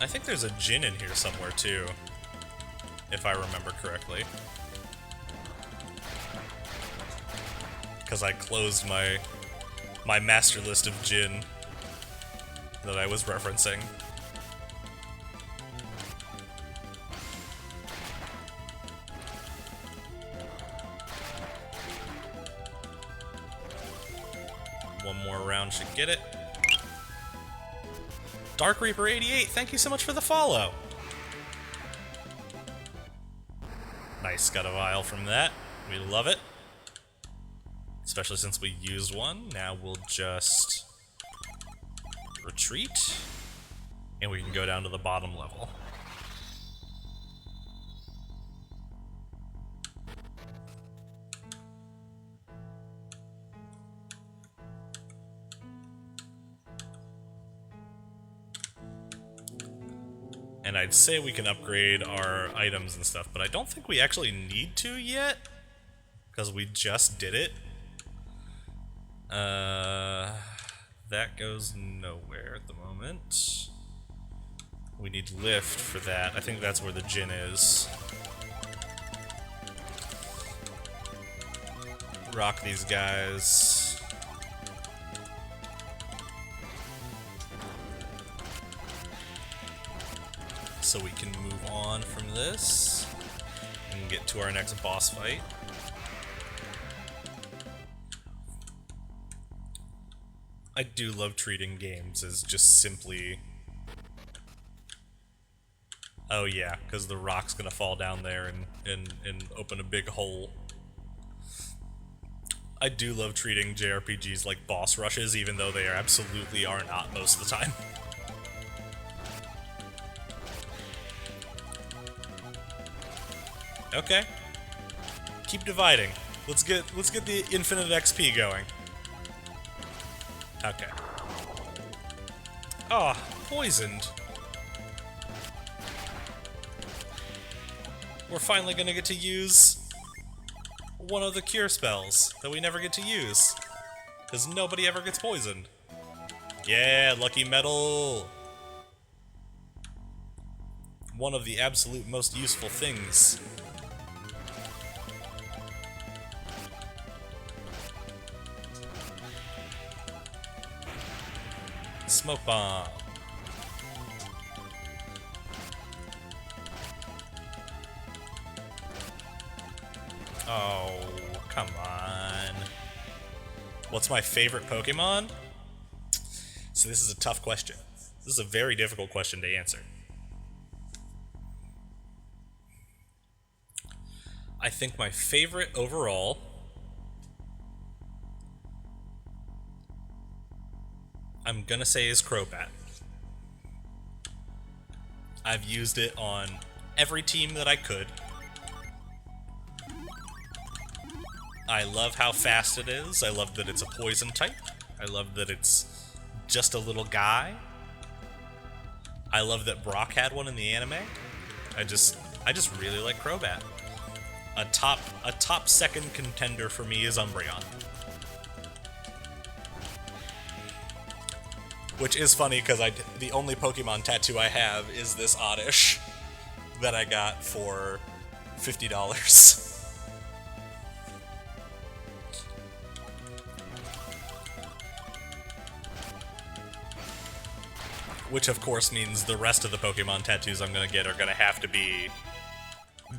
I think there's a djinn in here somewhere too, if I remember correctly. Because I closed my master list of djinn that I was referencing. One more round should get it. Dark Reaper 88, thank you so much for the follow. Nice, got a vial from that. We love it. Especially since we used one. Now we'll just retreat, and we can go down to the bottom level. And I'd say we can upgrade our items and stuff, but I don't think we actually need to yet, because we just did it. That goes nowhere at the moment. We need lift for that. I think that's where the djinn is. Rock these guys. So we can move on from this and get to our next boss fight. I do love treating games as just simply... Oh yeah, because the rock's gonna fall down there and open a big hole. I do love treating JRPGs like boss rushes, even though they absolutely are not most of the time. Okay. Keep dividing. Let's get the infinite XP going. Okay. Ah, poisoned. We're finally gonna get to use one of the cure spells that we never get to use, because nobody ever gets poisoned. Yeah, lucky medal! One of the absolute most useful things. Smoke bomb. Oh, come on. What's my favorite Pokemon? So this is a tough question. This is a very difficult question to answer. I think my favorite overall I'm gonna say is Crobat. I've used it on every team that I could. I love how fast it is. I love that it's a poison type. I love that it's just a little guy. I love that Brock had one in the anime. I just really like Crobat. A top second contender for me is Umbreon. Which is funny because the only Pokemon tattoo I have is this Oddish that I got for $50. Which of course means the rest of the Pokemon tattoos I'm gonna get are gonna have to be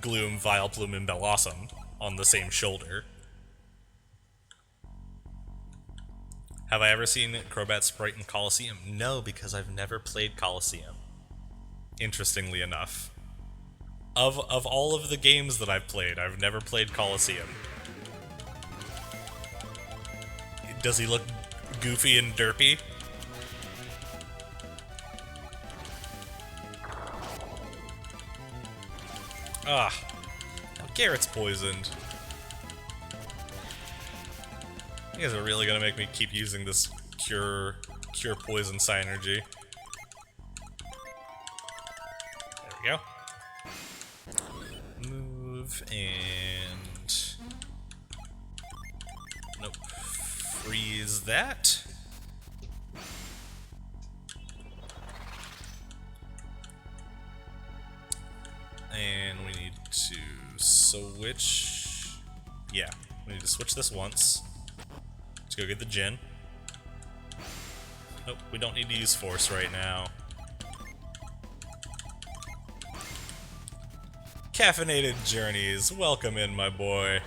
Gloom, Vileplume, and Bellossom on the same shoulder. Have I ever seen Crobat Sprite in Coliseum? No, because I've never played Coliseum. Interestingly enough. Of all of the games that I've played, I've never played Coliseum. Does he look goofy and derpy? Ah, now Garrett's poisoned. You guys are really gonna make me keep using this cure poison synergy. There we go. Move and nope. Freeze that. And we need to switch. Yeah, we need to switch this once. Let's go get the gin. Nope, we don't need to use force right now. Caffeinated Journeys, welcome in, my boy.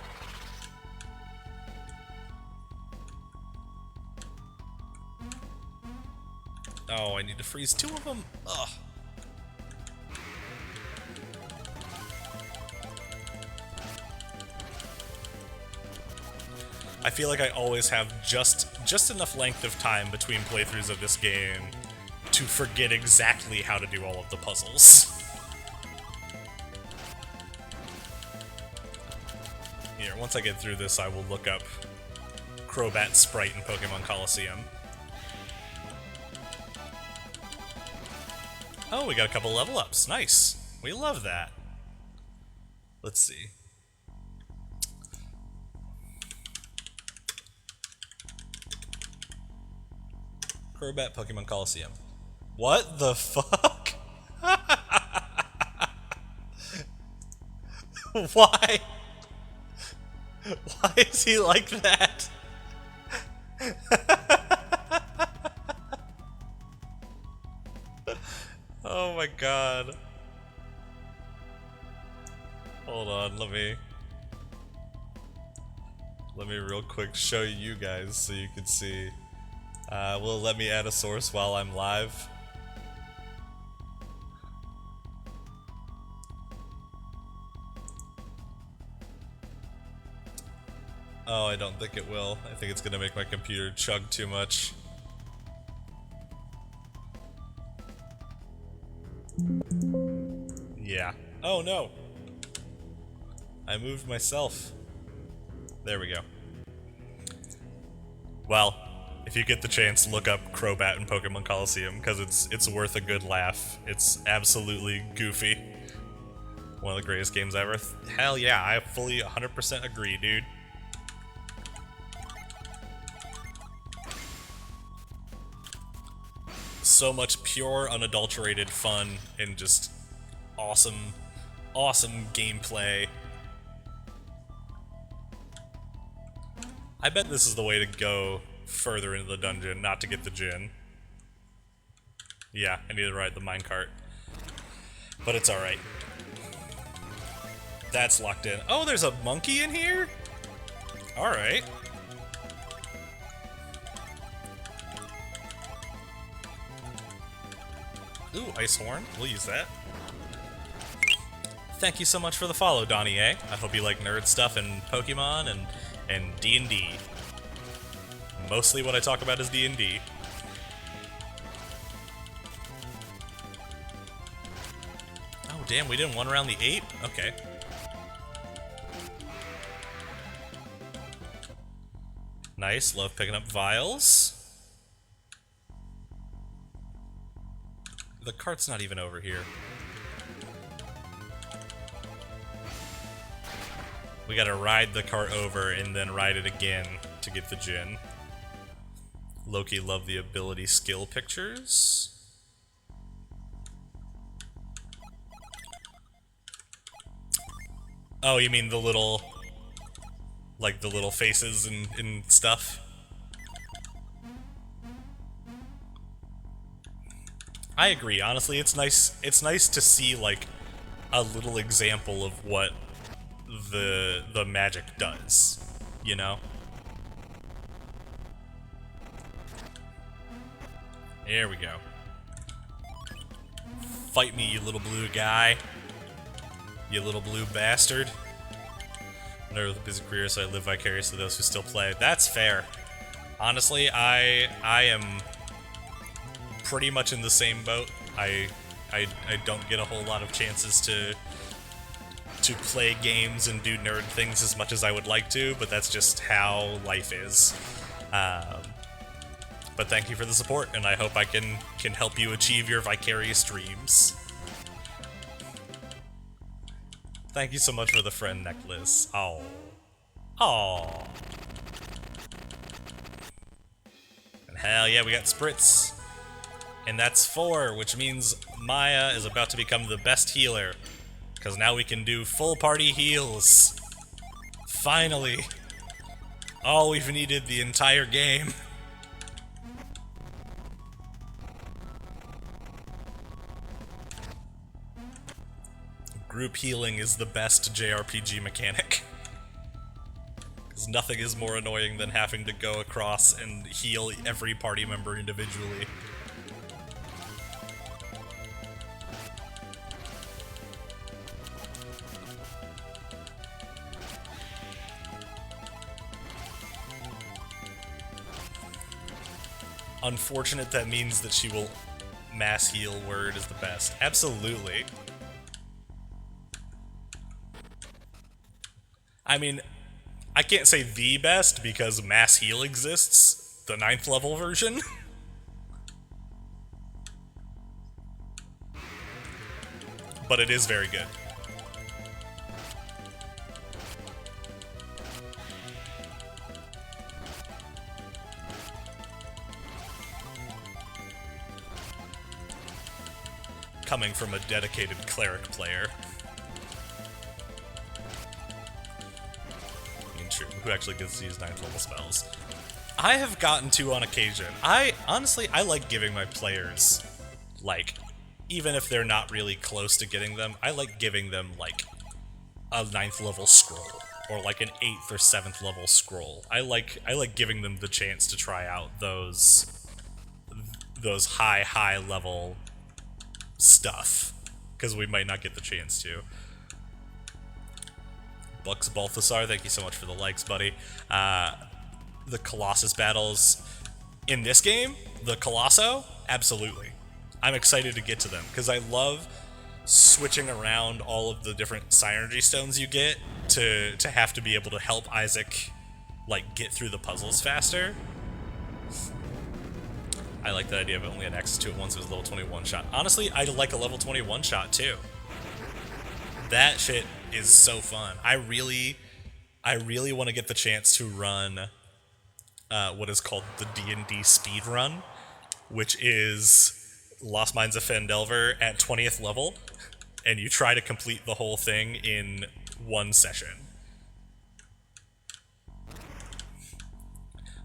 Oh, I need to freeze two of them? Ugh. I feel like I always have just enough length of time between playthroughs of this game to forget exactly how to do all of the puzzles. Here, once I get through this, I will look up Crobat Sprite in Pokemon Coliseum. Oh, we got a couple level ups. Nice. We love that. Let's see. Crobat Pokemon Coliseum. What the fuck? Why? Why is he like that? Oh my god. Hold on, let me real quick show you guys so you can see. Will it let me add a source while I'm live? Oh, I don't think it will. I think it's gonna make my computer chug too much. Yeah. Oh no! I moved myself. There we go. Well, if you get the chance, look up Crobat in Pokemon Coliseum, because it's worth a good laugh. It's absolutely goofy. One of the greatest games ever. Hell yeah, I fully 100% agree, dude. So much pure, unadulterated fun and just awesome, awesome gameplay. I bet this is the way to go further into the dungeon, not to get the gin. Yeah, I need to ride the minecart. But it's alright. That's locked in. Oh, there's a monkey in here? Alright. Ooh, Ice Horn. We'll use that. Thank you so much for the follow, Donnie A. I hope you like nerd stuff and Pokemon and D&D. Mostly what I talk about is D&D. Oh, damn, we didn't one around the 8? Okay. Nice, love picking up vials. The cart's not even over here. We gotta ride the cart over and then ride it again to get the gin. Loki loved the ability skill pictures. Oh, you mean the little... like the little faces and stuff? I agree, honestly, it's nice to see, like, a little example of what the magic does, you know? There we go. Fight me, you little blue guy. You little blue bastard. I never have a busy career, so I live vicariously those who still play. That's fair. Honestly, I am pretty much in the same boat. I don't get a whole lot of chances to play games and do nerd things as much as I would like to, but that's just how life is. But thank you for the support, and I hope I can help you achieve your vicarious dreams. Thank you so much for the friend necklace. Oh. Oh. And hell yeah, we got Spritz. And that's 4, which means Maya is about to become the best healer. Because now we can do full party heals. Finally. All we've needed the entire game. Group healing is the best JRPG mechanic. Because nothing is more annoying than having to go across and heal every party member individually. Unfortunate that means that she will mass heal. Word is the best. Absolutely. I mean, I can't say the best because mass heal exists, the 9th level version. But it is very good. Coming from a dedicated cleric player. Who actually gets to use 9th level spells. I have gotten to on occasion. Honestly, I like giving my players, like, even if they're not really close to getting them, I like giving them, like, a 9th level scroll, or like an 8th or 7th level scroll. I like giving them the chance to try out those high level stuff, because we might not get the chance to. Bucks Balthasar, thank you so much for the likes, buddy. The Colossus battles in this game, the Colosso, absolutely. I'm excited to get to them, because I love switching around all of the different synergy stones you get to have to be able to help Isaac, like, get through the puzzles faster. I like the idea of only had access to it once it was a level 21 shot. Honestly, I like a level 21 shot, too. That shit is so fun. I really want to get the chance to run what is called the D&D speed run, which is Lost Mines of Phandelver at 20th level, and you try to complete the whole thing in one session.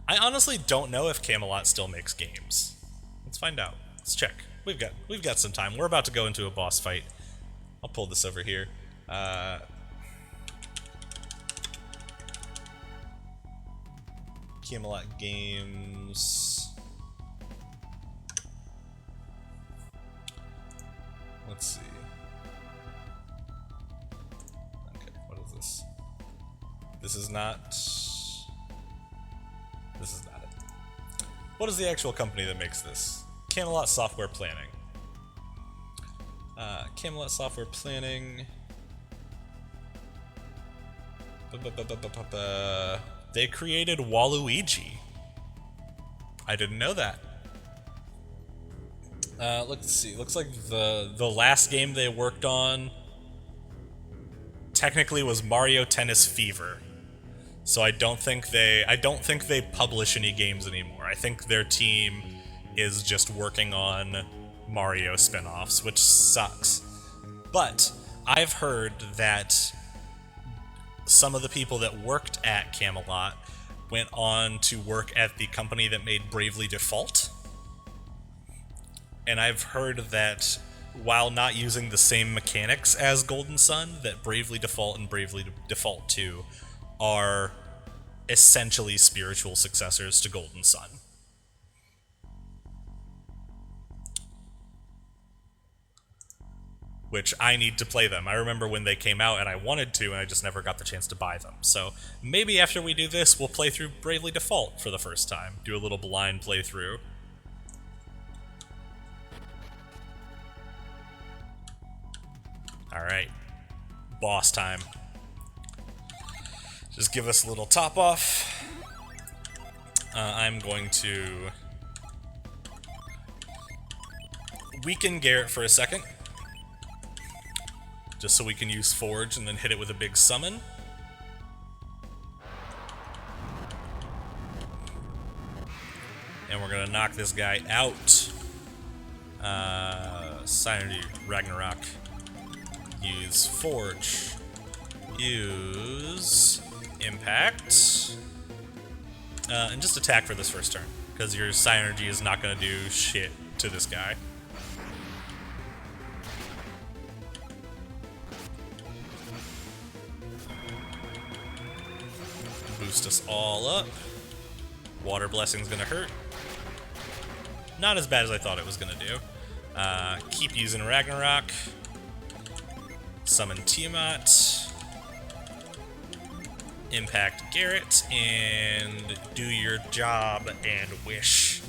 I honestly don't know if Camelot still makes games. Let's find out. Let's check. We've got some time. We're about to go into a boss fight. I'll pull this over here. Camelot games. Let's see. Okay, what is this? This is not it. What is the actual company that makes this? Camelot Software Planning. Camelot Software Planning. They created Waluigi. I didn't know that. Let's see. Looks like the last game they worked on technically was Mario Tennis Fever. So I don't think they publish any games anymore. I think their team is just working on Mario spin-offs, which sucks. But I've heard that some of the people that worked at Camelot went on to work at the company that made Bravely Default. And I've heard that while not using the same mechanics as Golden Sun, that Bravely Default and Bravely Default 2 are essentially spiritual successors to Golden Sun. Which I need to play them. I remember when they came out and I wanted to, and I just never got the chance to buy them. So maybe after we do this, we'll play through Bravely Default for the first time. Do a little blind playthrough. Alright. Boss time. Just give us a little top off. I'm going to weaken Garrett for a second. Just so we can use Forge and then hit it with a big summon. And we're gonna knock this guy out. Synergy, Ragnarok. Use Forge. Use Impact. And just attack for this first turn, because your Synergy is not gonna do shit to this guy. Boost us all up. Water Blessing's gonna hurt. Not as bad as I thought it was gonna do. Keep using Ragnarok. Summon Tiamat. Impact Garrett. And do your job and wish.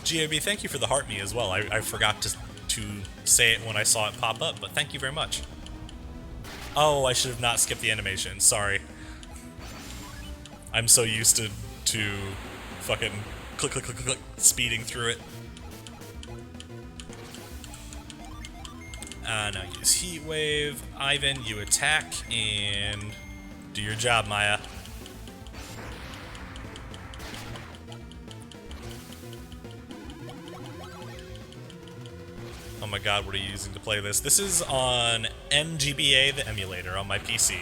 GAB, thank you for the heart me as well. I forgot to say it when I saw it pop up, but thank you very much. Oh, I should have not skipped the animation. Sorry. I'm so used to fucking click, click, click, click, click, speeding through it. Now use Heat Wave. Ivan, you attack and do your job, Maya. Oh my god, what are you using to play this? This is on NGBA, the emulator, on my PC.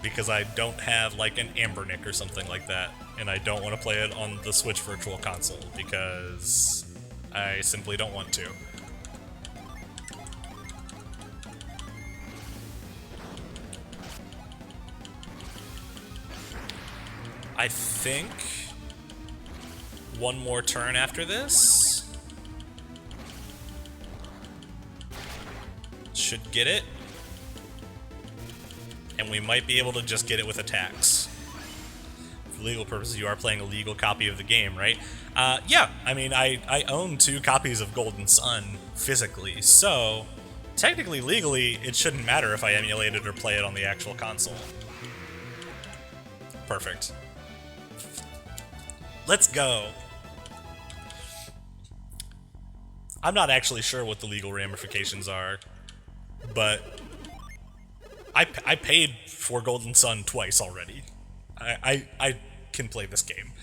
Because I don't have, like, an Ambernick or something like that, and I don't want to play it on the Switch Virtual Console, because I simply don't want to. I think one more turn after this should get it, and we might be able to just get it with attacks. For legal purposes, you are playing a legal copy of the game, right? Yeah, I mean, I own 2 copies of Golden Sun physically, so technically, legally, it shouldn't matter if I emulate it or play it on the actual console. Perfect. Let's go. I'm not actually sure what the legal ramifications are, but I paid for Golden Sun twice already. I can play this game,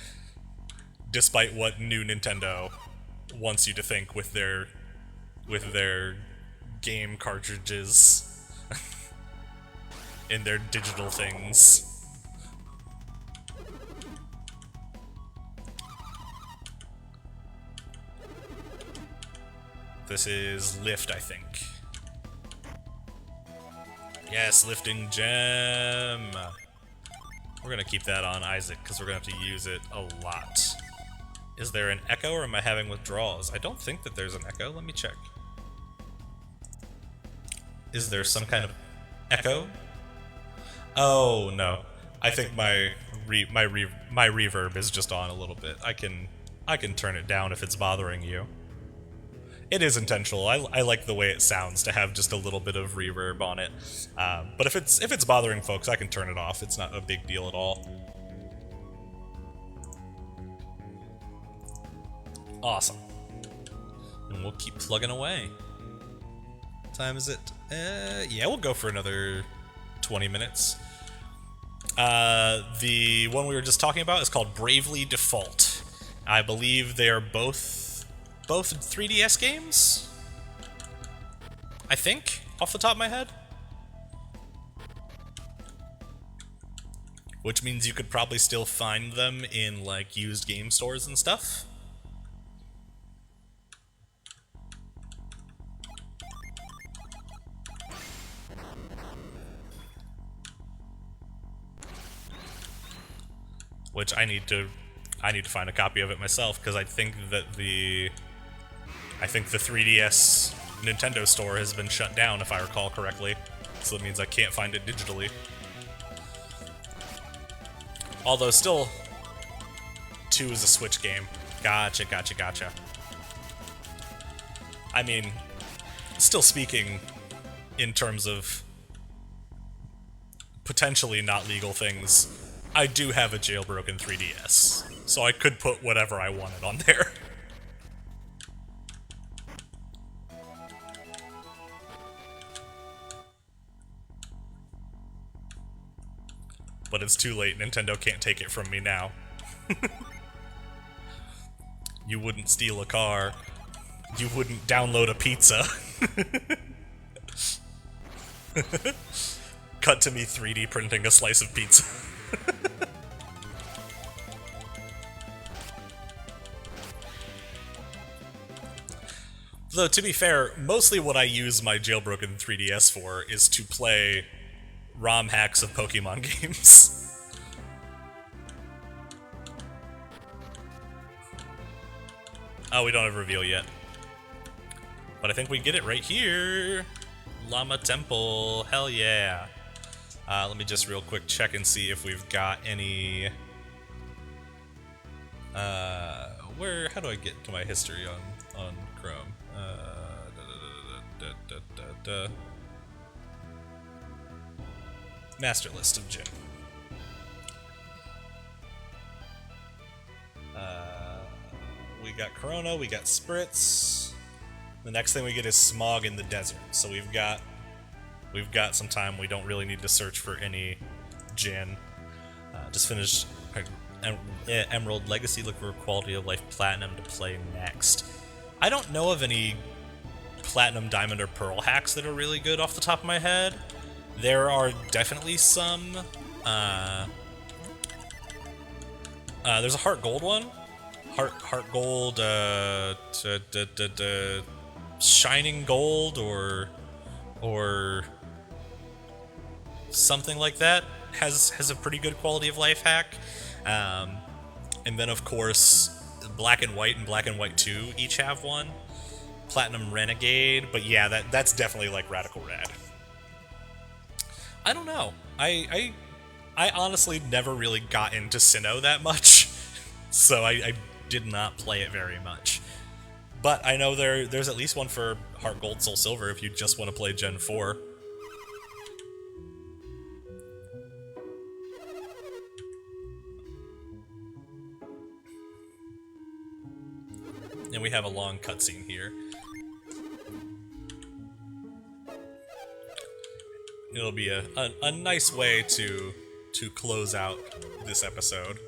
despite what new Nintendo wants you to think with their game cartridges and their digital things. This is Lift, I think. Yes, Lifting Gem. We're gonna keep that on Isaac, because we're gonna have to use it a lot. Is there an echo, or am I having withdrawals? I don't think that there's an echo. Let me check. Is there some kind of echo? Oh, no. I think my reverb is just on a little bit. I can turn it down if it's bothering you. It is intentional. I like the way it sounds to have just a little bit of reverb on it. But if it's bothering folks, I can turn it off. It's not a big deal at all. Awesome. And we'll keep plugging away. What time is it? Yeah, we'll go for another 20 minutes. The one we were just talking about is called Bravely Default. I believe they are both 3DS games? I think, off the top of my head. which means you could probably still find them in, like, used game stores and stuff. Which I need to find a copy of it myself, because I think the 3DS Nintendo store has been shut down, if I recall correctly. So that means I can't find it digitally. Although still, 2 is a Switch game. Gotcha. I mean, still speaking in terms of potentially not legal things, I do have a jailbroken 3DS, so I could put whatever I wanted on there. But it's too late, Nintendo can't take it from me now. You wouldn't steal a car. You wouldn't download a pizza. Cut to me 3D printing a slice of pizza. Though, to be fair, mostly what I use my jailbroken 3DS for is to play ROM hacks of Pokemon games. Oh, we don't have a reveal yet. But I think we get it right here. Llama Temple, hell yeah. Let me just real quick check and see if we've got any... how do I get to my history on Chrome? Master list of gym. We got Corona, we got Spritz. The next thing we get is Smog in the Desert. So we've got some time. We don't really need to search for any gin. Just finished Emerald Legacy. Look for Quality of Life Platinum to play next. I don't know of any Platinum, Diamond, or Pearl hacks that are really good off the top of my head. There are definitely some. There's a Heart Gold one. Heart Gold, Shining Gold, or something like that has a pretty good quality of life hack. And then of course Black and White and Black and White 2 each have one. Platinum Renegade, but yeah, that's definitely like Radical Rad. I don't know. I honestly never really got into Sinnoh that much, so I did not play it very much. But I know there's at least one for Heart Gold, Soul Silver if you just want to play Gen 4. And we have a long cutscene here. It'll be a nice way to close out this episode.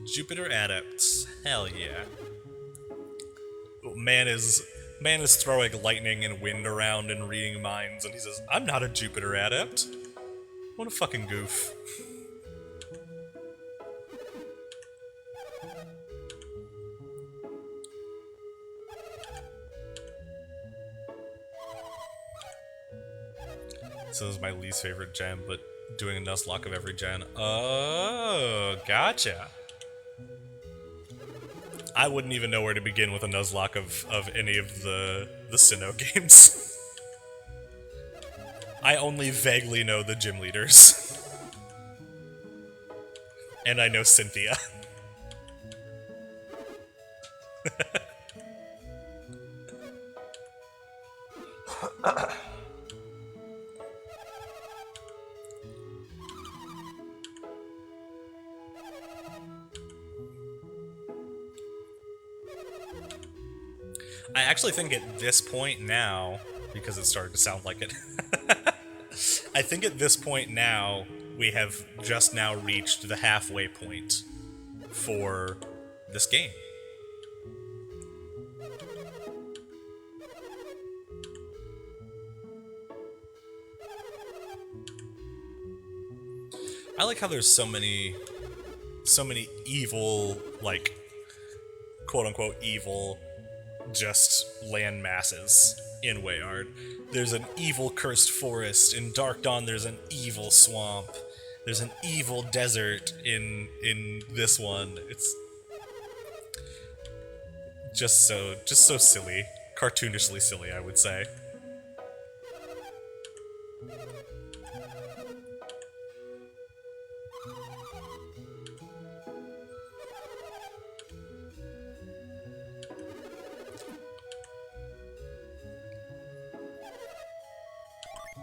Jupiter Adepts, hell yeah. Man is throwing lightning and wind around and reading minds, and he says, "I'm not a Jupiter Adept." What a fucking goof. This is my least favorite gen, but doing a Nuzlocke of every gen. Oh, gotcha. I wouldn't even know where to begin with a Nuzlocke of any of the Sinnoh games. I only vaguely know the gym leaders. And I know Cynthia. I actually think at this point now, because it started to sound like it, I think at this point now, we have just now reached the halfway point for this game. I like how there's so many evil, like, quote-unquote evil, just land masses in Wayard. There's an evil cursed forest. In Dark Dawn, there's an evil swamp. There's an evil desert in this one. It's just so silly. Cartoonishly silly, I would say.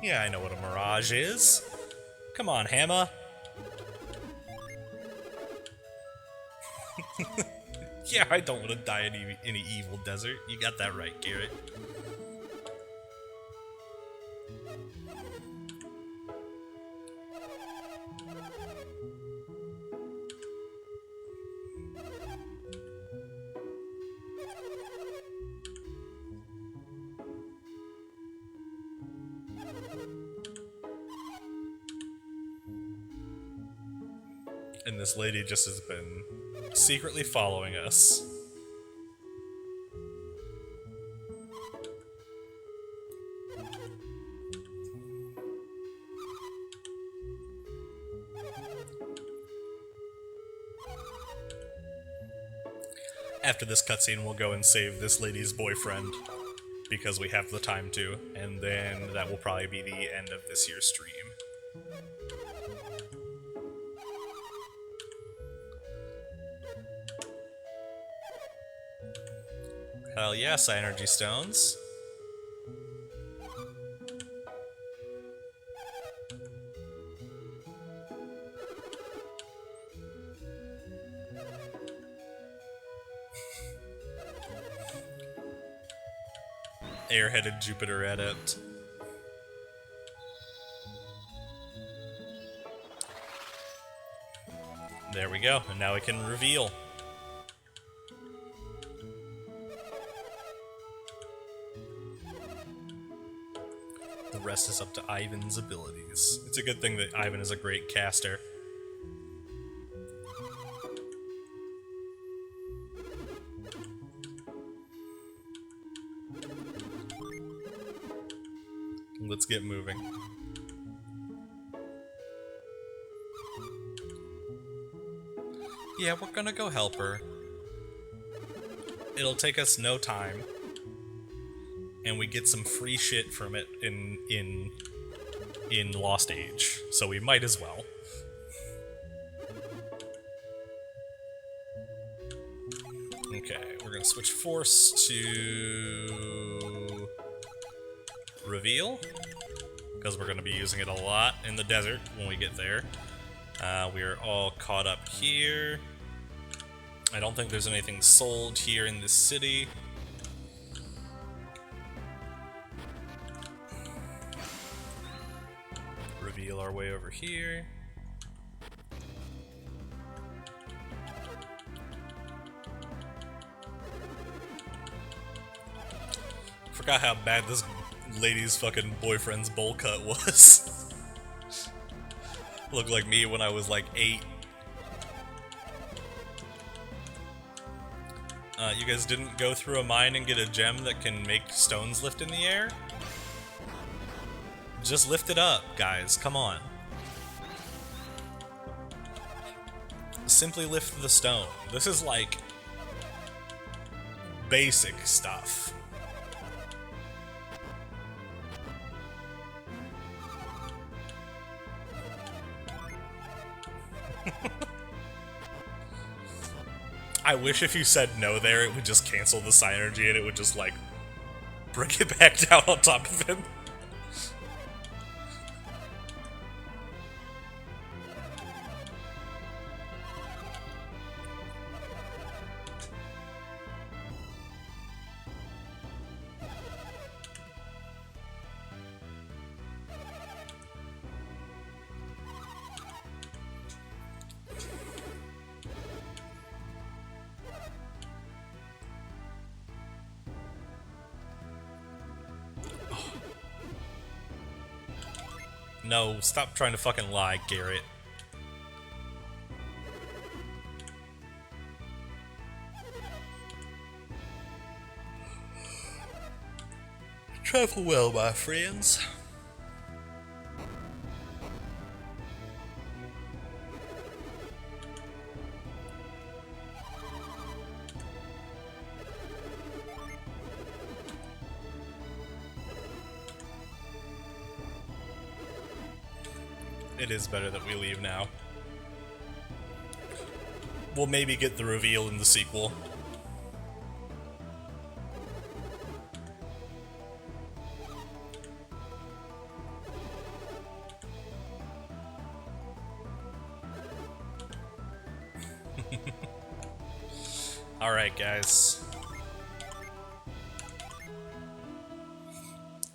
Yeah, I know what a mirage is. Come on, Hammer. Yeah, I don't want to die in any evil desert. You got that right, Garrett. And this lady just has been secretly following us. After this cutscene, we'll go and save this lady's boyfriend, because we have the time to, and then that will probably be the end of this year's stream. Hell yes, energy stones. Airheaded Jupiter adept. There we go, and now we can reveal. The rest is up to Ivan's abilities. It's a good thing that Ivan is a great caster. Let's get moving. Yeah, we're gonna go help her. It'll take us no time. And we get some free shit from it in Lost Age, so we might as well. Okay, we're gonna switch Force to Reveal, because we're gonna be using it a lot in the desert when we get there. We are all caught up here. I don't think there's anything sold here in this city. Reveal our way over here. Forgot how bad this lady's fucking boyfriend's bowl cut was. Looked like me when I was like 8. You guys didn't go through a mine and get a gem that can make stones lift in the air? Just lift it up, guys. Come on. Simply lift the stone. This is like basic stuff. I wish if you said no there, it would just cancel the Psynergy and it would just, like, bring it back down on top of him. No, stop trying to fucking lie, Garrett. Travel well, my friends. It is better that we leave now. We'll maybe get the reveal in the sequel. Alright, guys.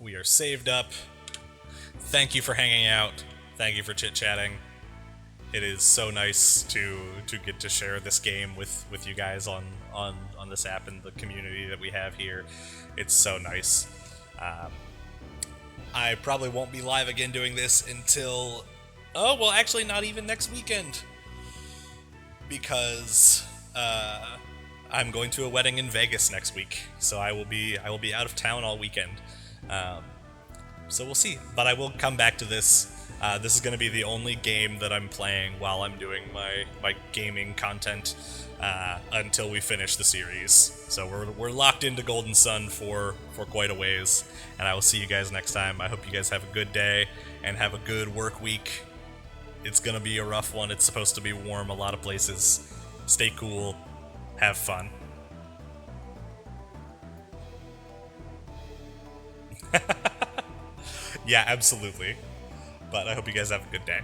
We are saved up. Thank you for hanging out. Thank you for chit-chatting. It is so nice to get to share this game with you guys on this app and the community that we have here. It's so nice. I probably won't be live again doing this until... Oh, well, actually not even next weekend. Because I'm going to a wedding in Vegas next week. So I will be out of town all weekend. So we'll see. But I will come back to this. This is going to be the only game that I'm playing while I'm doing my gaming content until we finish the series. So we're locked into Golden Sun for quite a ways, and I will see you guys next time. I hope you guys have a good day and have a good work week. It's going to be a rough one. It's supposed to be warm a lot of places. Stay cool. Have fun. Yeah, absolutely. But I hope you guys have a good day.